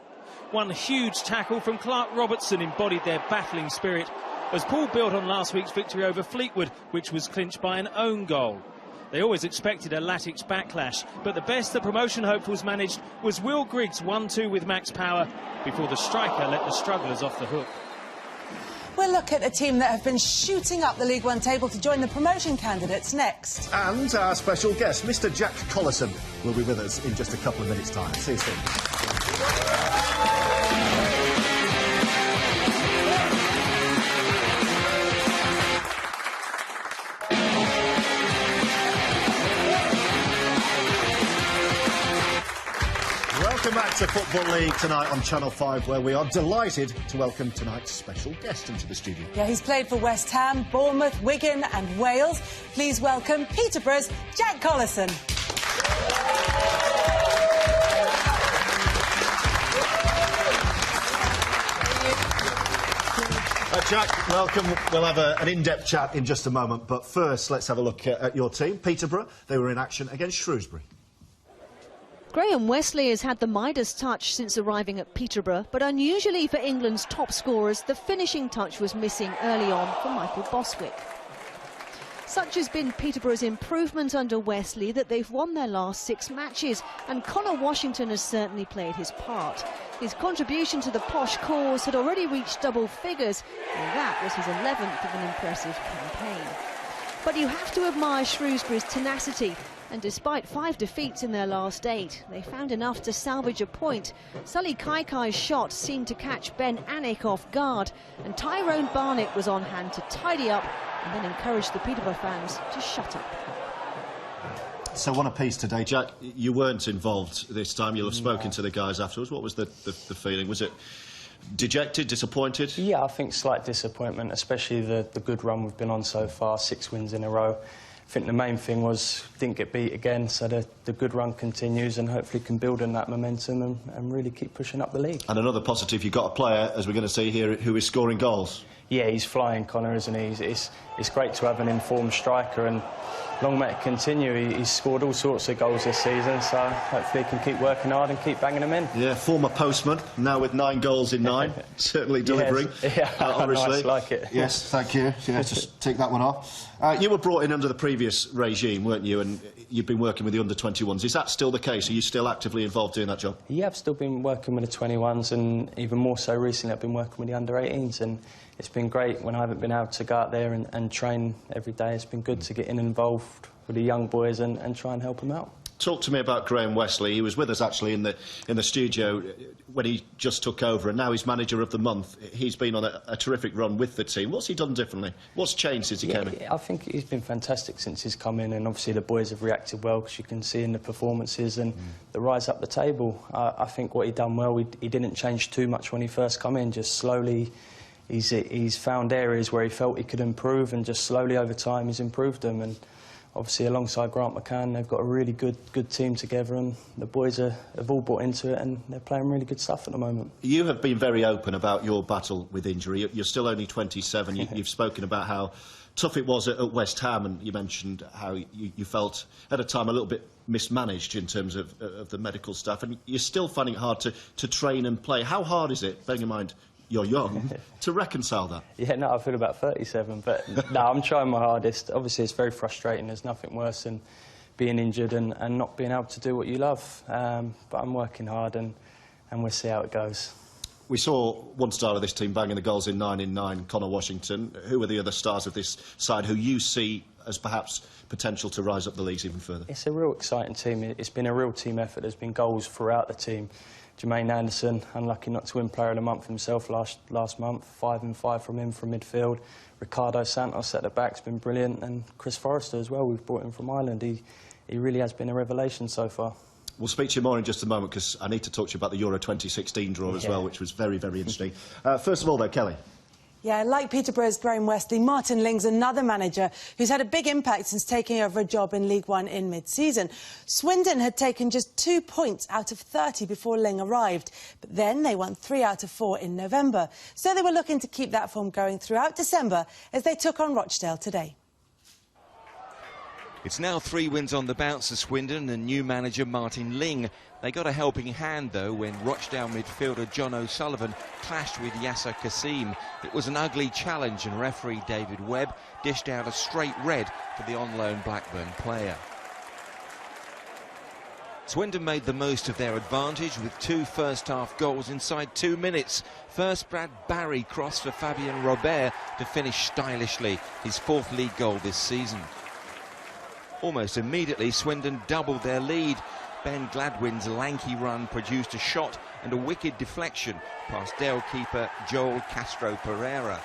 One huge tackle from Clark Robertson embodied their battling spirit as Paul built on last week's victory over Fleetwood, which was clinched by an own goal. They always expected a Latics backlash, but the best the promotion hopefuls managed was Will Griggs' 1-2 with max power before the striker let the strugglers off the hook. We'll look at a team that have been shooting up the League One table to join the promotion candidates next. And our special guest, Mr. Jack Collison, will be with us in just a couple of minutes' time. See you soon. Welcome back to Football League tonight on Channel 5, where we are delighted to welcome tonight's special guest into the studio. Yeah, he's played for West Ham, Bournemouth, Wigan and Wales. Please welcome Peterborough's Jack Collison. Jack, welcome. We'll have an in-depth chat in just a moment, but first let's have a look at your team, Peterborough. They were in action against Shrewsbury. Graham Wesley has had the Midas touch since arriving at Peterborough, but unusually for England's top scorers, the finishing touch was missing early on for Michael Boswick. Such has been Peterborough's improvement under Wesley that they've won their last 6 matches, and Connor Washington has certainly played his part. His contribution to the posh cause had already reached double figures, and that was his 11th of an impressive campaign. But you have to admire Shrewsbury's tenacity, and despite 5 defeats in their last 8, they found enough to salvage a point. Sully Kaikai's shot seemed to catch Ben Anick off guard, and Tyrone Barnett was on hand to tidy up and then encourage the Peterborough fans to shut up. So one apiece today. Jack, you weren't involved this time. You'll have spoken to the guys afterwards. What was the feeling? Was it dejected, disappointed? Yeah, I think slight disappointment, especially the good run we've been on so far, 6 wins in a row. I think the main thing was didn't get beat again, so the good run continues and hopefully can build on that momentum and really keep pushing up the league. And another positive, you've got a player, as we're going to see here, who is scoring goals. Yeah, he's flying, Connor, isn't he? It's great to have an informed striker, and long may it continue. He's scored all sorts of goals this season, so hopefully he can keep working hard and keep banging them in. Yeah, former postman, now with 9 goals in 9, certainly delivering. Yes. Yeah, obviously. nice, like it. Yes, thank you. Yeah, just take that one off. You were brought in under the previous regime, weren't you? And you've been working with the under-21s. Is that still the case? Are you still actively involved doing that job? Yeah, I've still been working with the 21s, and even more so recently I've been working with the under-18s, and it's been great when I haven't been able to go out there and train every day. It's been good to get involved with the young boys and try and help them out. Talk to me about Graham Wesley. He was with us actually in the studio when he just took over, and now he's manager of the month. He's been on a terrific run with the team. What's he done differently? What's changed since he came in? I think he's been fantastic since he's come in, and obviously the boys have reacted well, because you can see in the performances and the rise up the table. I think what he done well, he didn't change too much when he first come in, just slowly. He's found areas where he felt he could improve, and just slowly over time he's improved them. And obviously alongside Grant McCann, they've got a really good team together, and the boys have all bought into it, and they're playing really good stuff at the moment. You have been very open about your battle with injury. You're still only 27. You've spoken about how tough it was at West Ham, and you mentioned how you felt at a time a little bit mismanaged in terms of the medical staff, and you're still finding it hard to train and play. How hard is it, bearing in mind you're young, to reconcile that? Yeah, no, I feel about 37, but no, I'm trying my hardest. Obviously, it's very frustrating. There's nothing worse than being injured and not being able to do what you love. But I'm working hard, and we'll see how it goes. We saw one star of this team banging the goals in 9, Connor Washington. Who are the other stars of this side who you see as perhaps potential to rise up the leagues even further? It's a real exciting team. It's been a real team effort. There's been goals throughout the team. Jermaine Anderson, unlucky not to win Player of the Month himself last month, 5 and 5 from him from midfield. Ricardo Santos at the back's been brilliant, and Chris Forrester as well. We've brought him from Ireland. He really has been a revelation so far. We'll speak to you more in just a moment, because I need to talk to you about the Euro 2016 draw as well, which was very, very interesting. First of all, though, Kelly. Yeah, like Peterborough's Graham Wesley, Martin Ling's another manager who's had a big impact since taking over a job in League One in mid-season. Swindon had taken just 2 points out of 30 before Ling arrived, but then they won 3 out of 4 in November. So they were looking to keep that form going throughout December as they took on Rochdale today. It's now 3 wins on the bounce for Swindon and new manager Martin Ling. They got a helping hand, though, when Rochdale midfielder John O'Sullivan clashed with Yasser Kassim. It was an ugly challenge, and referee David Webb dished out a straight red for the on-loan Blackburn player. Swindon made the most of their advantage with 2 first-half goals inside 2 minutes. First, Brad Barry crossed for Fabien Robert to finish stylishly, his 4th league goal this season. Almost immediately, Swindon doubled their lead. Ben Gladwin's lanky run produced a shot and a wicked deflection past Dale keeper Joel Castro-Pereira.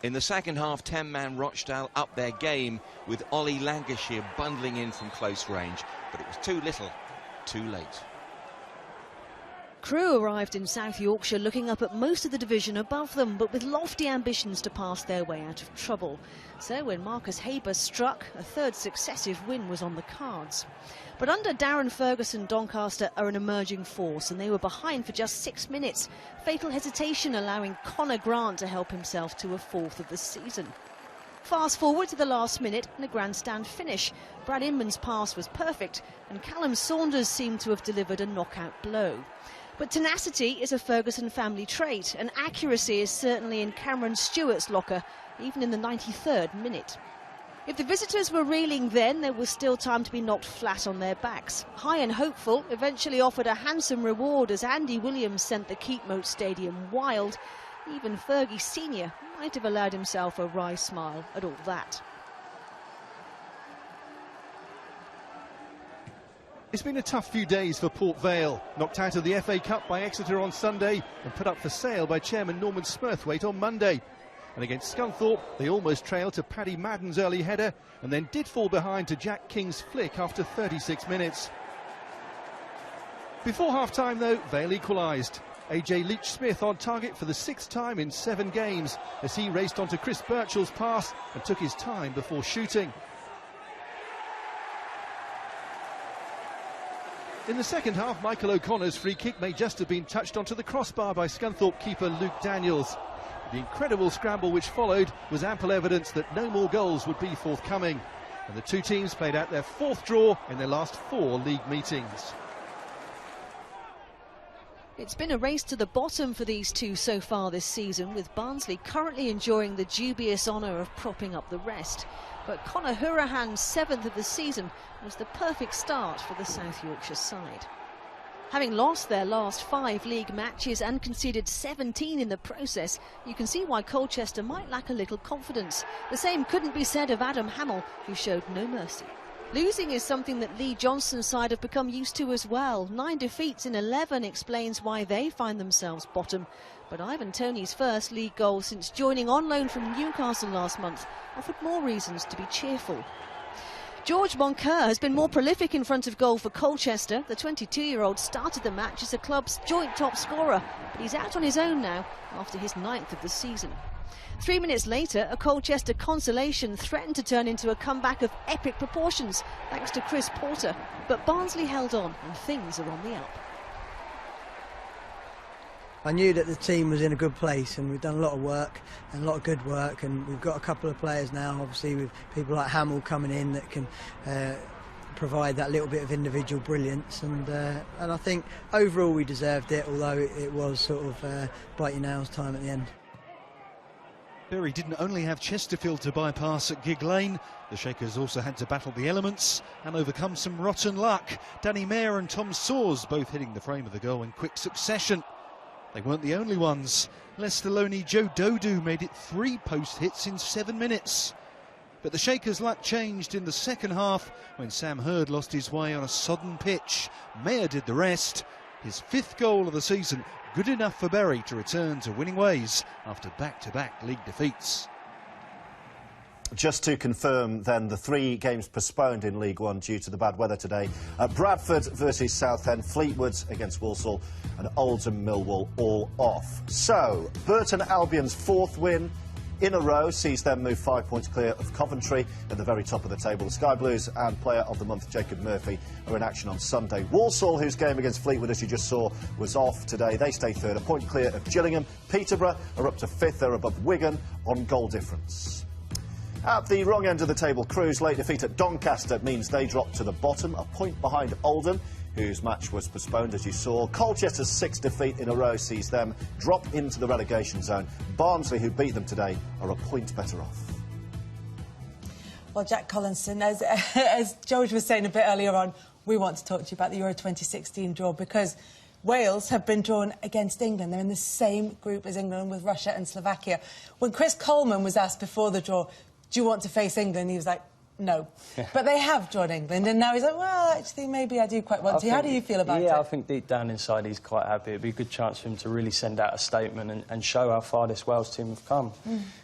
In the second half, 10-man Rochdale upped their game with Ollie Lancashire bundling in from close range, but it was too little. too late. Crewe arrived in South Yorkshire looking up at most of the division above them, but with lofty ambitions to pass their way out of trouble. So when Marcus Haber struck, a third successive win was on the cards. But under Darren Ferguson, Doncaster are an emerging force, and they were behind for just 6 minutes. Fatal hesitation allowing Connor Grant to help himself to a fourth of the season. Fast forward to the last minute and a grandstand finish. Brad Inman's pass was perfect, and Callum Saunders seemed to have delivered a knockout blow. But tenacity is a Ferguson family trait, and accuracy is certainly in Cameron Stewart's locker, even in the 93rd minute. If the visitors were reeling then, there was still time to be knocked flat on their backs. High and Hopeful eventually offered a handsome reward as Andy Williams sent the Keepmoat Stadium wild. Even Fergie Senior might have allowed himself a wry smile at all that. It's been a tough few days for Port Vale, knocked out of the FA Cup by Exeter on Sunday and put up for sale by chairman Norman Smurthwaite on Monday. And against Scunthorpe, they almost trailed to Paddy Madden's early header and then did fall behind to Jack King's flick after 36 minutes. Before half-time, though, Vale equalised. AJ Leach-Smith on target for the 6th time in 7 games as he raced onto Chris Birchall's pass and took his time before shooting. In the second half, Michael O'Connor's free kick may just have been touched onto the crossbar by Scunthorpe keeper Luke Daniels. The incredible scramble which followed was ample evidence that no more goals would be forthcoming. And the two teams played out their 4th draw in their last 4 league meetings. It's been a race to the bottom for these two so far this season, with Barnsley currently enjoying the dubious honour of propping up the rest. But Conor Hourihan's 7th of the season was the perfect start for the South Yorkshire side. Having lost their last 5 league matches and conceded 17 in the process, you can see why Colchester might lack a little confidence. The same couldn't be said of Adam Hamill, who showed no mercy. Losing is something that Lee Johnson's side have become used to as well. 9 defeats in 11 explains why they find themselves bottom. But Ivan Toney's first league goal since joining on loan from Newcastle last month offered more reasons to be cheerful. George Moncur has been more prolific in front of goal for Colchester. The 22-year-old started the match as the club's joint top scorer, but he's out on his own now after his 9th of the season. 3 minutes later, a Colchester consolation threatened to turn into a comeback of epic proportions thanks to Chris Porter, but Barnsley held on and things are on the up. I knew that the team was in a good place, and we've done a lot of work and a lot of good work, and we've got a couple of players now, obviously with people like Hamill coming in that can provide that little bit of individual brilliance, and I think overall we deserved it, although it was sort of bite your nails time at the end. Bury didn't only have Chesterfield to bypass at Gig Lane, the Shakers also had to battle the elements and overcome some rotten luck. Danny Mayer and Tom Sawers both hitting the frame of the goal in quick succession. They weren't the only ones. Leicester loanee Joe Dodu made it 3 post hits in 7 minutes. But the Shakers' luck changed in the second half when Sam Hurd lost his way on a sodden pitch. Mayer did the rest. His 5th goal of the season, good enough for Bury to return to winning ways after back-to-back league defeats. Just to confirm then, the 3 games postponed in League One due to the bad weather today. Bradford versus Southend, Fleetwood against Walsall and Oldham Millwall all off. So, Burton Albion's 4th win in a row sees them move 5 points clear of Coventry at the very top of the table. The Sky Blues and Player of the Month Jacob Murphy are in action on Sunday. Walsall, whose game against Fleetwood, as you just saw, was off today, they stay 3rd, a point clear of Gillingham. Peterborough are up to 5th, they're above Wigan on goal difference. At the wrong end of the table, Crewe's late defeat at Doncaster means they drop to the bottom, a point behind Oldham, whose match was postponed, as you saw. Colchester's 6th defeat in a row sees them drop into the relegation zone. Barnsley, who beat them today, are a point better off. Well, Jack Collinson, as George was saying a bit earlier on, we want to talk to you about the Euro 2016 draw because Wales have been drawn against England. They're in the same group as England with Russia and Slovakia. When Chris Coleman was asked before the draw, do you want to face England? He was like, no. But they have drawn England, and now he's like, well, actually, maybe I do quite want to. How do you feel about it? Yeah, I think deep down inside he's quite happy. It'd be a good chance for him to really send out a statement and show how far this Wales team have come.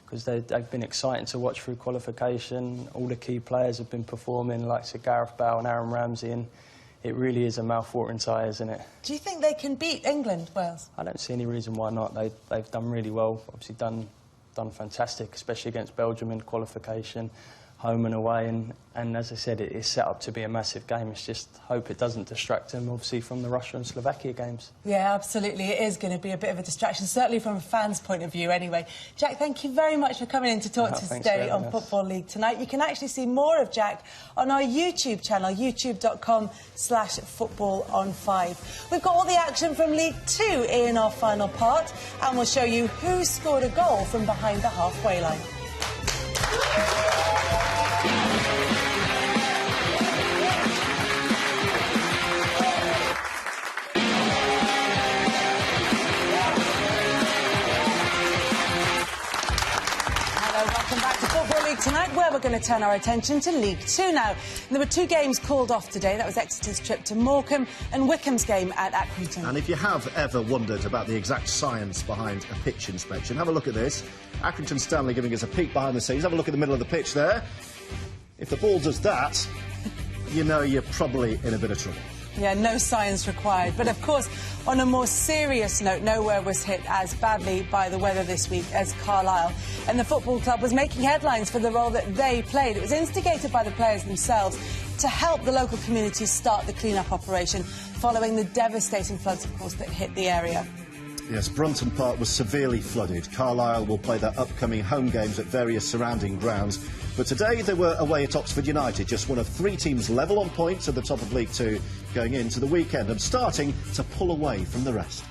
Because they've been exciting to watch through qualification. All the key players have been performing, like Sir Gareth Bale and Aaron Ramsey, and it really is a mouth-watering tie, isn't it? Do you think they can beat England, Wales? I don't see any reason why not. They've done really well, obviously done fantastic, especially against Belgium in qualification, home and away, and as I said, it is set up to be a massive game. It's just hope it doesn't distract them, obviously, from the Russia and Slovakia games. Yeah, absolutely. It is going to be a bit of a distraction, certainly from a fan's point of view anyway. Jack, thank you very much for coming in to talk to us today on Football League Tonight. You can actually see more of Jack on our YouTube channel, youtube.com/footballon5. We've got all the action from League 2 in our final part, and we'll show you who scored a goal from behind the halfway line. Welcome back to Football League Tonight, where we're going to turn our attention to League 2 now. There were 2 games called off today. That was Exeter's trip to Morecambe and Wycombe's game at Accrington. And if you have ever wondered about the exact science behind a pitch inspection, have a look at this. Accrington Stanley giving us a peek behind the scenes. Have a look at the middle of the pitch there. If the ball does that, you know you're probably in a bit of trouble. Yeah, no science required. But of course, on a more serious note, nowhere was hit as badly by the weather this week as Carlisle. And the football club was making headlines for the role that they played. It was instigated by the players themselves to help the local community start the clean-up operation following the devastating floods, of course, that hit the area. Yes, Brunton Park was severely flooded. Carlisle will play their upcoming home games at various surrounding grounds. But today they were away at Oxford United, just one of 3 teams level on points at the top of League 2 going into the weekend and starting to pull away from the rest.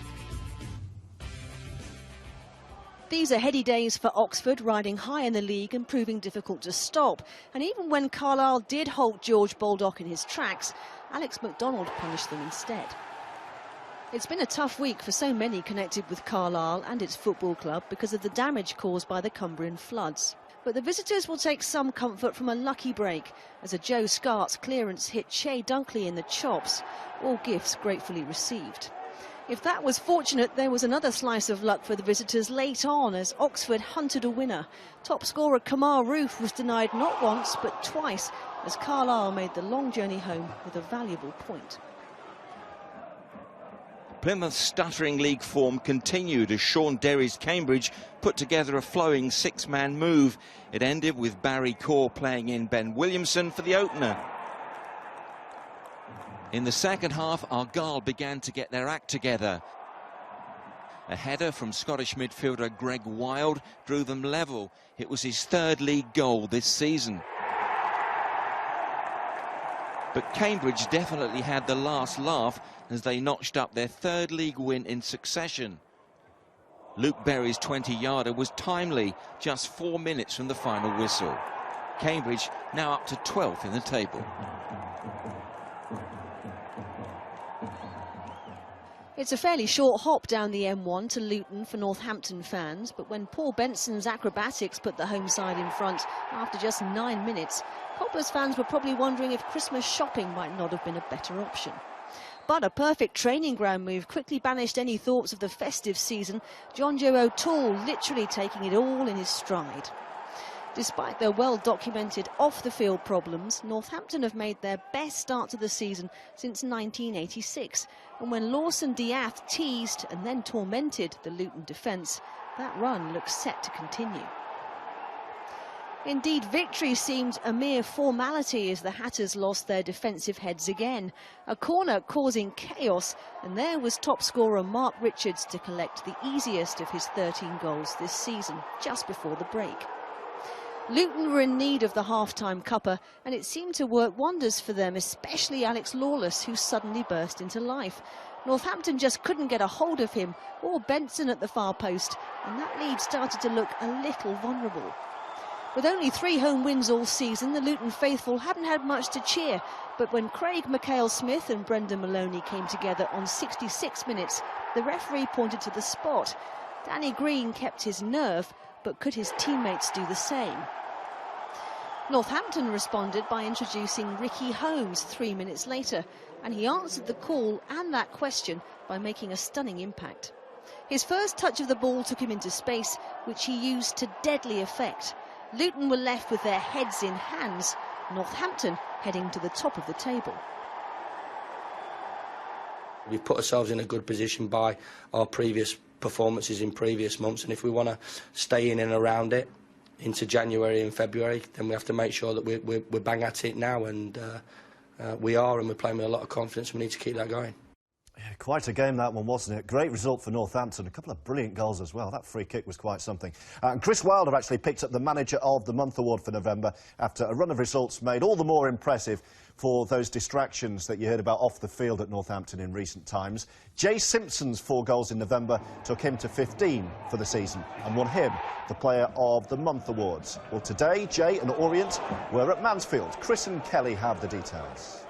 These are heady days for Oxford, riding high in the league and proving difficult to stop. And even when Carlisle did halt George Baldock in his tracks, Alex MacDonald punished them instead. It's been a tough week for so many connected with Carlisle and its football club because of the damage caused by the Cumbrian floods. But the visitors will take some comfort from a lucky break as a Joe Scart's clearance hit Che Dunkley in the chops, all gifts gratefully received. If that was fortunate, there was another slice of luck for the visitors late on as Oxford hunted a winner. Top scorer Kamar Roof was denied not once but twice as Carlisle made the long journey home with a valuable point. Plymouth's stuttering league form continued as Sean Derry's Cambridge put together a flowing 6-man move. It ended with Barry Corr playing in Ben Williamson for the opener. In the second half, Argyle began to get their act together. A header from Scottish midfielder Greg Wild drew them level. It was his 3rd league goal this season. But Cambridge definitely had the last laugh as they notched up their 3rd league win in succession. Luke Berry's 20-yarder was timely, just 4 minutes from the final whistle. Cambridge now up to 12th in the table. It's a fairly short hop down the M1 to Luton for Northampton fans, but when Paul Benson's acrobatics put the home side in front after just 9 minutes, Cobblers fans were probably wondering if Christmas shopping might not have been a better option. But a perfect training ground move quickly banished any thoughts of the festive season, John Joe O'Toole literally taking it all in his stride. Despite their well-documented off-the-field problems, Northampton have made their best start to the season since 1986. And when Lawson Diath teased and then tormented the Luton defence, that run looks set to continue. Indeed, victory seemed a mere formality as the Hatters lost their defensive heads again. A corner causing chaos, and there was top scorer Mark Richards to collect the easiest of his 13 goals this season, just before the break. Luton were in need of the half-time cuppa, and it seemed to work wonders for them, especially Alex Lawless, who suddenly burst into life. Northampton just couldn't get a hold of him, or Benson at the far post, and that lead started to look a little vulnerable. With only 3 home wins all season, the Luton faithful hadn't had much to cheer, but when Craig McHale-Smith and Brendan Maloney came together on 66 minutes, the referee pointed to the spot. Danny Green kept his nerve, but could his teammates do the same? Northampton responded by introducing Ricky Holmes 3 minutes later, and he answered the call and that question by making a stunning impact. His first touch of the ball took him into space, which he used to deadly effect. Luton were left with their heads in hands, Northampton heading to the top of the table. We've put ourselves in a good position by our previous performances in previous months, and if we want to stay in and around it into January and February, then we have to make sure that we're bang at it now, and we are, and we're playing with a lot of confidence. We need to keep that going. Yeah, quite a game that one, wasn't it? Great result for Northampton. A couple of brilliant goals as well. That free kick was quite something. And Chris Wilder actually picked up the Manager of the Month award for November after a run of results made all the more impressive for those distractions that you heard about off the field at Northampton in recent times. Jay Simpson's 4 goals in November took him to 15 for the season and won him the Player of the Month awards. Well, today, Jay and Orient were at Mansfield. Chris and Kelly have the details.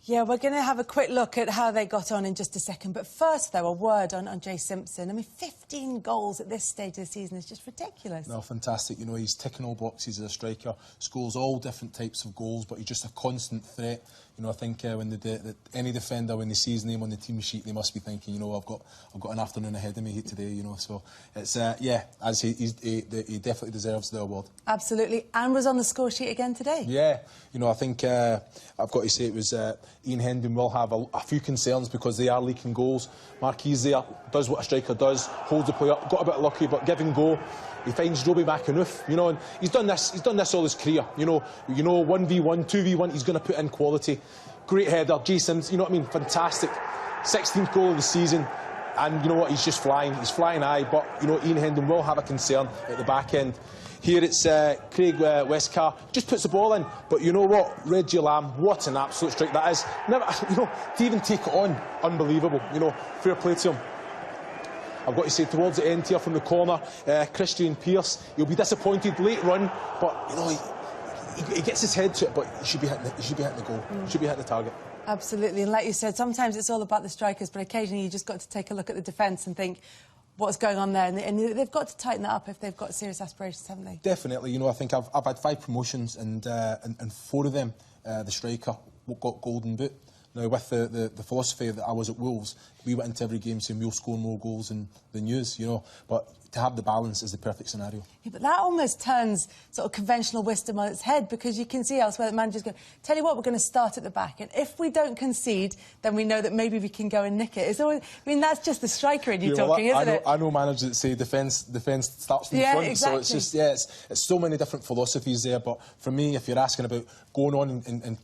Yeah, we're going to have a quick look at how they got on in just a second. But first, though, a word on Jay Simpson. I mean, 15 goals at this stage of the season is just ridiculous. No, fantastic. You know, he's ticking all boxes as a striker, scores all different types of goals, but he's just a constant threat. You know, I think when any defender, when they see his name on the team sheet, they must be thinking, you know, I've got an afternoon ahead of me here today, you know. So it's, yeah, as he definitely deserves the award. Absolutely. And was on the score sheet again today. Yeah. You know, I think I've got to say it was Ian Hendon will have a few concerns because they are leaking goals. Marquis there does what a striker does, holds the play up, got a bit lucky, but give and go. He finds Robbie McAnuff, you know, and he's done this all his career. You know, 1v1, 2v1, he's going to put in quality. Great header, Jay Simpson, you know what I mean, fantastic. 16th goal of the season, and you know what, he's just flying. He's flying high, but you know, Ian Hendon will have a concern at the back end. Here it's Craig Westcar, just puts the ball in, but you know what, Reggie Lamb, what an absolute strike that is. Never, you know, to even take it on, unbelievable. You know, fair play to him. I've got to say, towards the end here from the corner, Christian Pearce, he'll be disappointed later on, but you know, he gets his head to it, but he should be hitting the goal, should be hitting the target. Absolutely, and like you said, sometimes it's all about the strikers, but occasionally you just got to take a look at the defence and think, what's going on there? And they've got to tighten that up if they've got serious aspirations, haven't they? Definitely. You know, I think I've had 5 promotions, and 4 of them, the striker got golden boot. Now, with the philosophy that I was at Wolves, we went into every game saying we'll score more goals than yous, you know. But to have the balance is the perfect scenario. Yeah, but that almost turns sort of conventional wisdom on its head, because you can see elsewhere that managers go, tell you what, we're going to start at the back, and if we don't concede, then we know that maybe we can go and nick it. It's always, I mean, that's just the striker in you talking, isn't it? I know managers that say defence starts from the front, exactly. So it's just, yeah, it's so many different philosophies there, but for me, if you're asking about going on and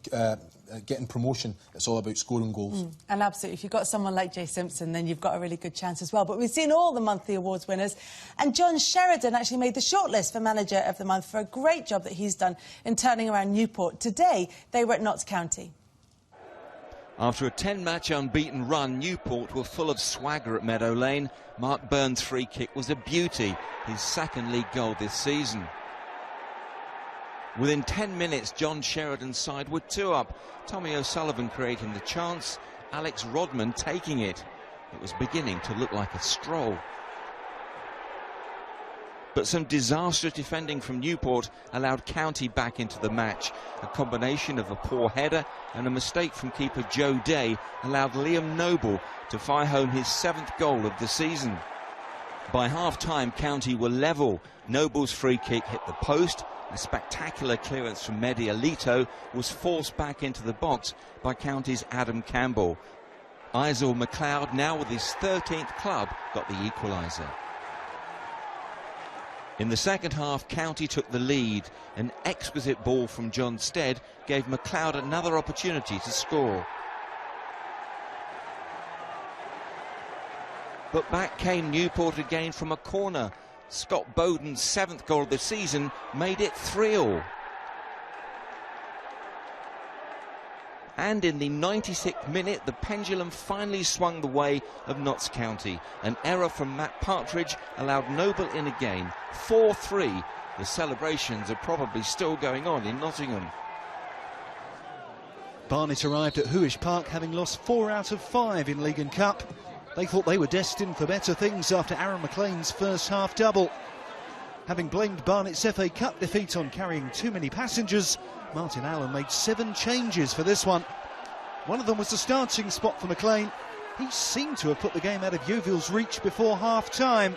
getting promotion, it's all about scoring goals. And absolutely, if you've got someone like Jay Simpson, then you've got a really good chance as well. But we've seen all the monthly awards winners, and John Sheridan actually made the shortlist for Manager of the Month for a great job that he's done in turning around Newport. Today, they were at Notts County. After a 10-match unbeaten run, Newport were full of swagger at Meadow Lane. Mark Byrne's free kick was a beauty, his 2nd league goal this season. Within 10 minutes, John Sheridan's side were 2 up. Tommy O'Sullivan creating the chance, Alex Rodman taking it. It was beginning to look like a stroll. But some disastrous defending from Newport allowed County back into the match. A combination of a poor header and a mistake from keeper Joe Day allowed Liam Noble to fire home his 7th goal of the season. By half-time, County were level. Noble's free kick hit the post. A spectacular clearance from Mehdi Alito was forced back into the box by County's Adam Campbell. Isel McLeod, now with his 13th club, got the equaliser. In the second half, County took the lead. An exquisite ball from John Stead gave McLeod another opportunity to score. But back came Newport again from a corner. Scott Bowden's 7th goal of the season made it 3-3. And in the 96th minute, the pendulum finally swung the way of Notts County. An error from Matt Partridge allowed Noble in again. 4-3. The celebrations are probably still going on in Nottingham. Barnet arrived at Huish Park having lost 4 out of 5 in League and Cup. They thought they were destined for better things after Aaron McLean's first half double. Having blamed Barnet's FA Cup defeat on carrying too many passengers, Martin Allen made 7 changes for this one. One of them was the starting spot for McLean. He seemed to have put the game out of Yeovil's reach before half-time.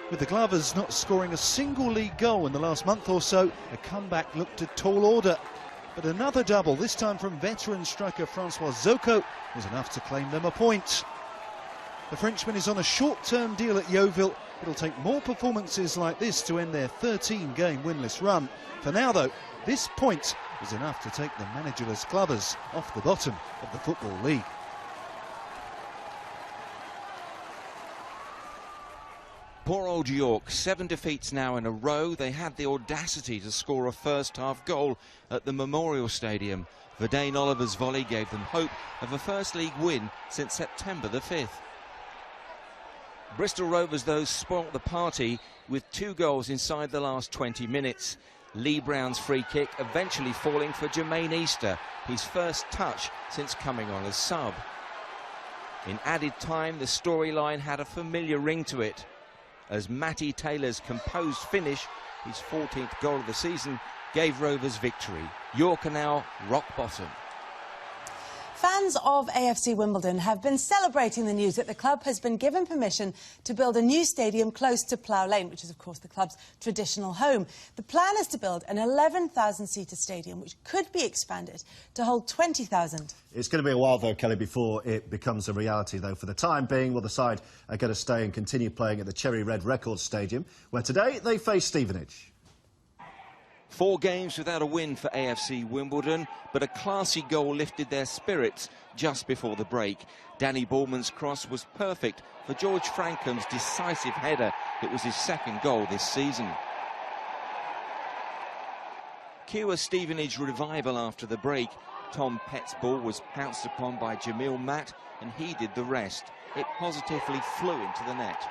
With the Glovers not scoring a single league goal in the last month or so, the comeback looked a tall order. But another double, this time from veteran striker Francois Zoko, was enough to claim them a point. The Frenchman is on a short-term deal at Yeovil. It'll take more performances like this to end their 13-game winless run. For now, though, this point is enough to take the managerless Clubbers off the bottom of the Football League. Poor old York, 7 defeats now in a row. They had the audacity to score a first-half goal at the Memorial Stadium. Verdane Oliver's volley gave them hope of a First League win since September the 5th. Bristol Rovers, though, spoilt the party with 2 goals inside the last 20 minutes. Lee Brown's free kick eventually falling for Jermaine Easter, his first touch since coming on as sub. In added time, the storyline had a familiar ring to it, as Matty Taylor's composed finish, his 14th goal of the season, gave Rovers victory. York are now rock bottom. Fans of AFC Wimbledon have been celebrating the news that the club has been given permission to build a new stadium close to Plough Lane, which is, of course, the club's traditional home. The plan is to build an 11,000-seater stadium, which could be expanded to hold 20,000. It's going to be a while, though, Kelly, before it becomes a reality, though. For the time being, well, the side are going to stay and continue playing at the Cherry Red Records Stadium, where today they face Stevenage. 4 games without a win for AFC Wimbledon, but a classy goal lifted their spirits just before the break. Danny Ballman's cross was perfect for George Francome's decisive header. It was his 2nd goal this season. Cue a Stevenage revival after the break. Tom Pett's ball was pounced upon by Jamil Matt, and he did the rest. It positively flew into the net.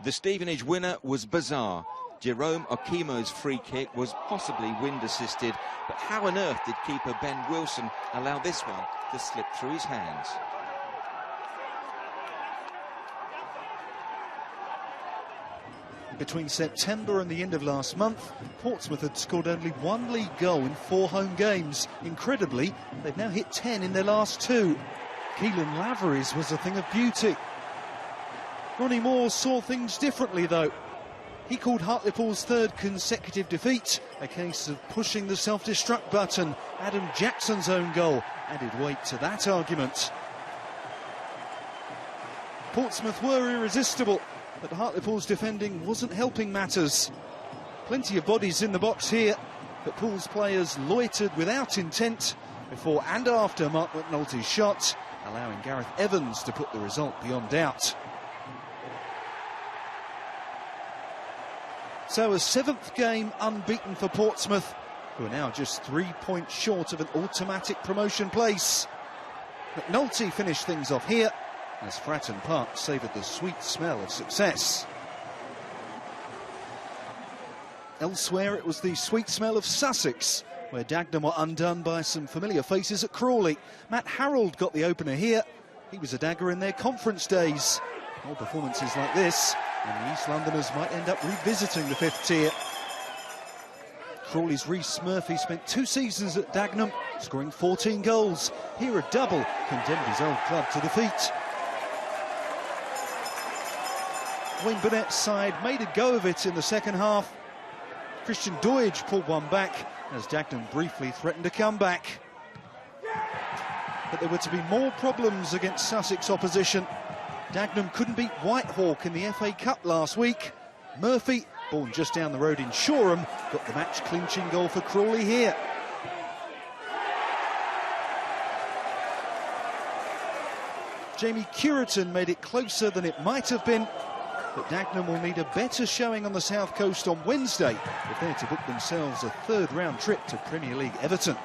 The Stevenage winner was bizarre. Jerome Okimo's free kick was possibly wind-assisted, but how on earth did keeper Ben Wilson allow this one to slip through his hands? Between September and the end of last month, Portsmouth had scored only 1 league goal in 4 home games. Incredibly, they've now hit 10 in their last 2. Keelan Lavery's was a thing of beauty. Ronnie Moore saw things differently, though. He called Hartlepool's 3rd consecutive defeat a case of pushing the self-destruct button. Adam Jackson's own goal added weight to that argument. Portsmouth were irresistible, but Hartlepool's defending wasn't helping matters. Plenty of bodies in the box here, but Pool's players loitered without intent before and after Mark McNulty's shot, allowing Gareth Evans to put the result beyond doubt. So a 7th game unbeaten for Portsmouth, who are now just 3 points short of an automatic promotion place. McNulty finished things off here, as Fratton Park savoured the sweet smell of success. Elsewhere, it was the sweet smell of Sussex, where Dagenham were undone by some familiar faces at Crawley. Matt Harrold got the opener here. He was a dagger in their conference days. More performances like this, and the East Londoners might end up revisiting the 5th tier. Crawley's Rhys Murphy spent 2 seasons at Dagenham, scoring 14 goals. Here a double condemned his old club to defeat. Wayne Burnett's side made a go of it in the 2nd half. Christian Doidge pulled one back as Dagenham briefly threatened a comeback. But there were to be more problems against Sussex opposition. Dagenham couldn't beat Whitehawk in the FA Cup last week. Murphy, born just down the road in Shoreham, got the match-clinching goal for Crawley here. Jamie Curitan made it closer than it might have been, but Dagenham will need a better showing on the South Coast on Wednesday if they're to book themselves a 3rd-round trip to Premier League Everton.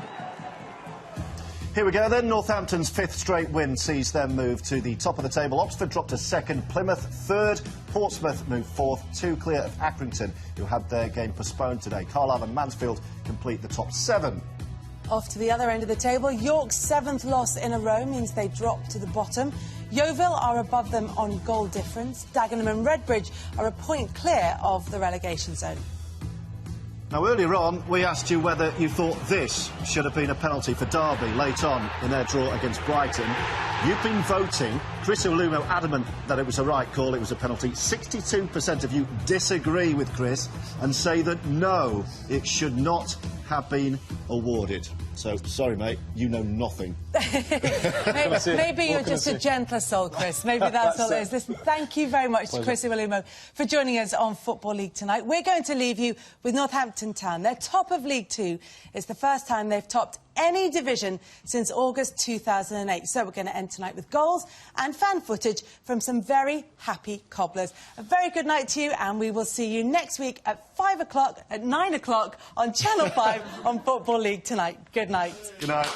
Here we go then. Northampton's 5th straight win sees them move to the top of the table. Oxford dropped to 2nd, Plymouth 3rd, Portsmouth moved 4th, 2 clear of Accrington, who had their game postponed today. Carlisle and Mansfield complete the top 7. Off to the other end of the table, York's 7th loss in a row means they drop to the bottom. Yeovil are above them on goal difference. Dagenham and Redbridge are a point clear of the relegation zone. Now, earlier on, we asked you whether you thought this should have been a penalty for Derby late on in their draw against Brighton. You've been voting. Chris Olumo adamant that it was a right call, it was a penalty. 62% of you disagree with Chris and say that no, it should not have been awarded. So, sorry, mate, you know nothing. Maybe you're just a gentler soul, Chris. Maybe that's all it is. Listen, thank you very much to Chris Olumo for joining us on Football League tonight. We're going to leave you with Northampton Town. They're top of League Two. It's the first time they've topped any division since August 2008. So we're going to end tonight with goals and fan footage from some very happy cobblers. A very good night to you, and we will see you next week at 5 o'clock, at 9 o'clock on Channel 5 on Football League tonight. Good night. Good night.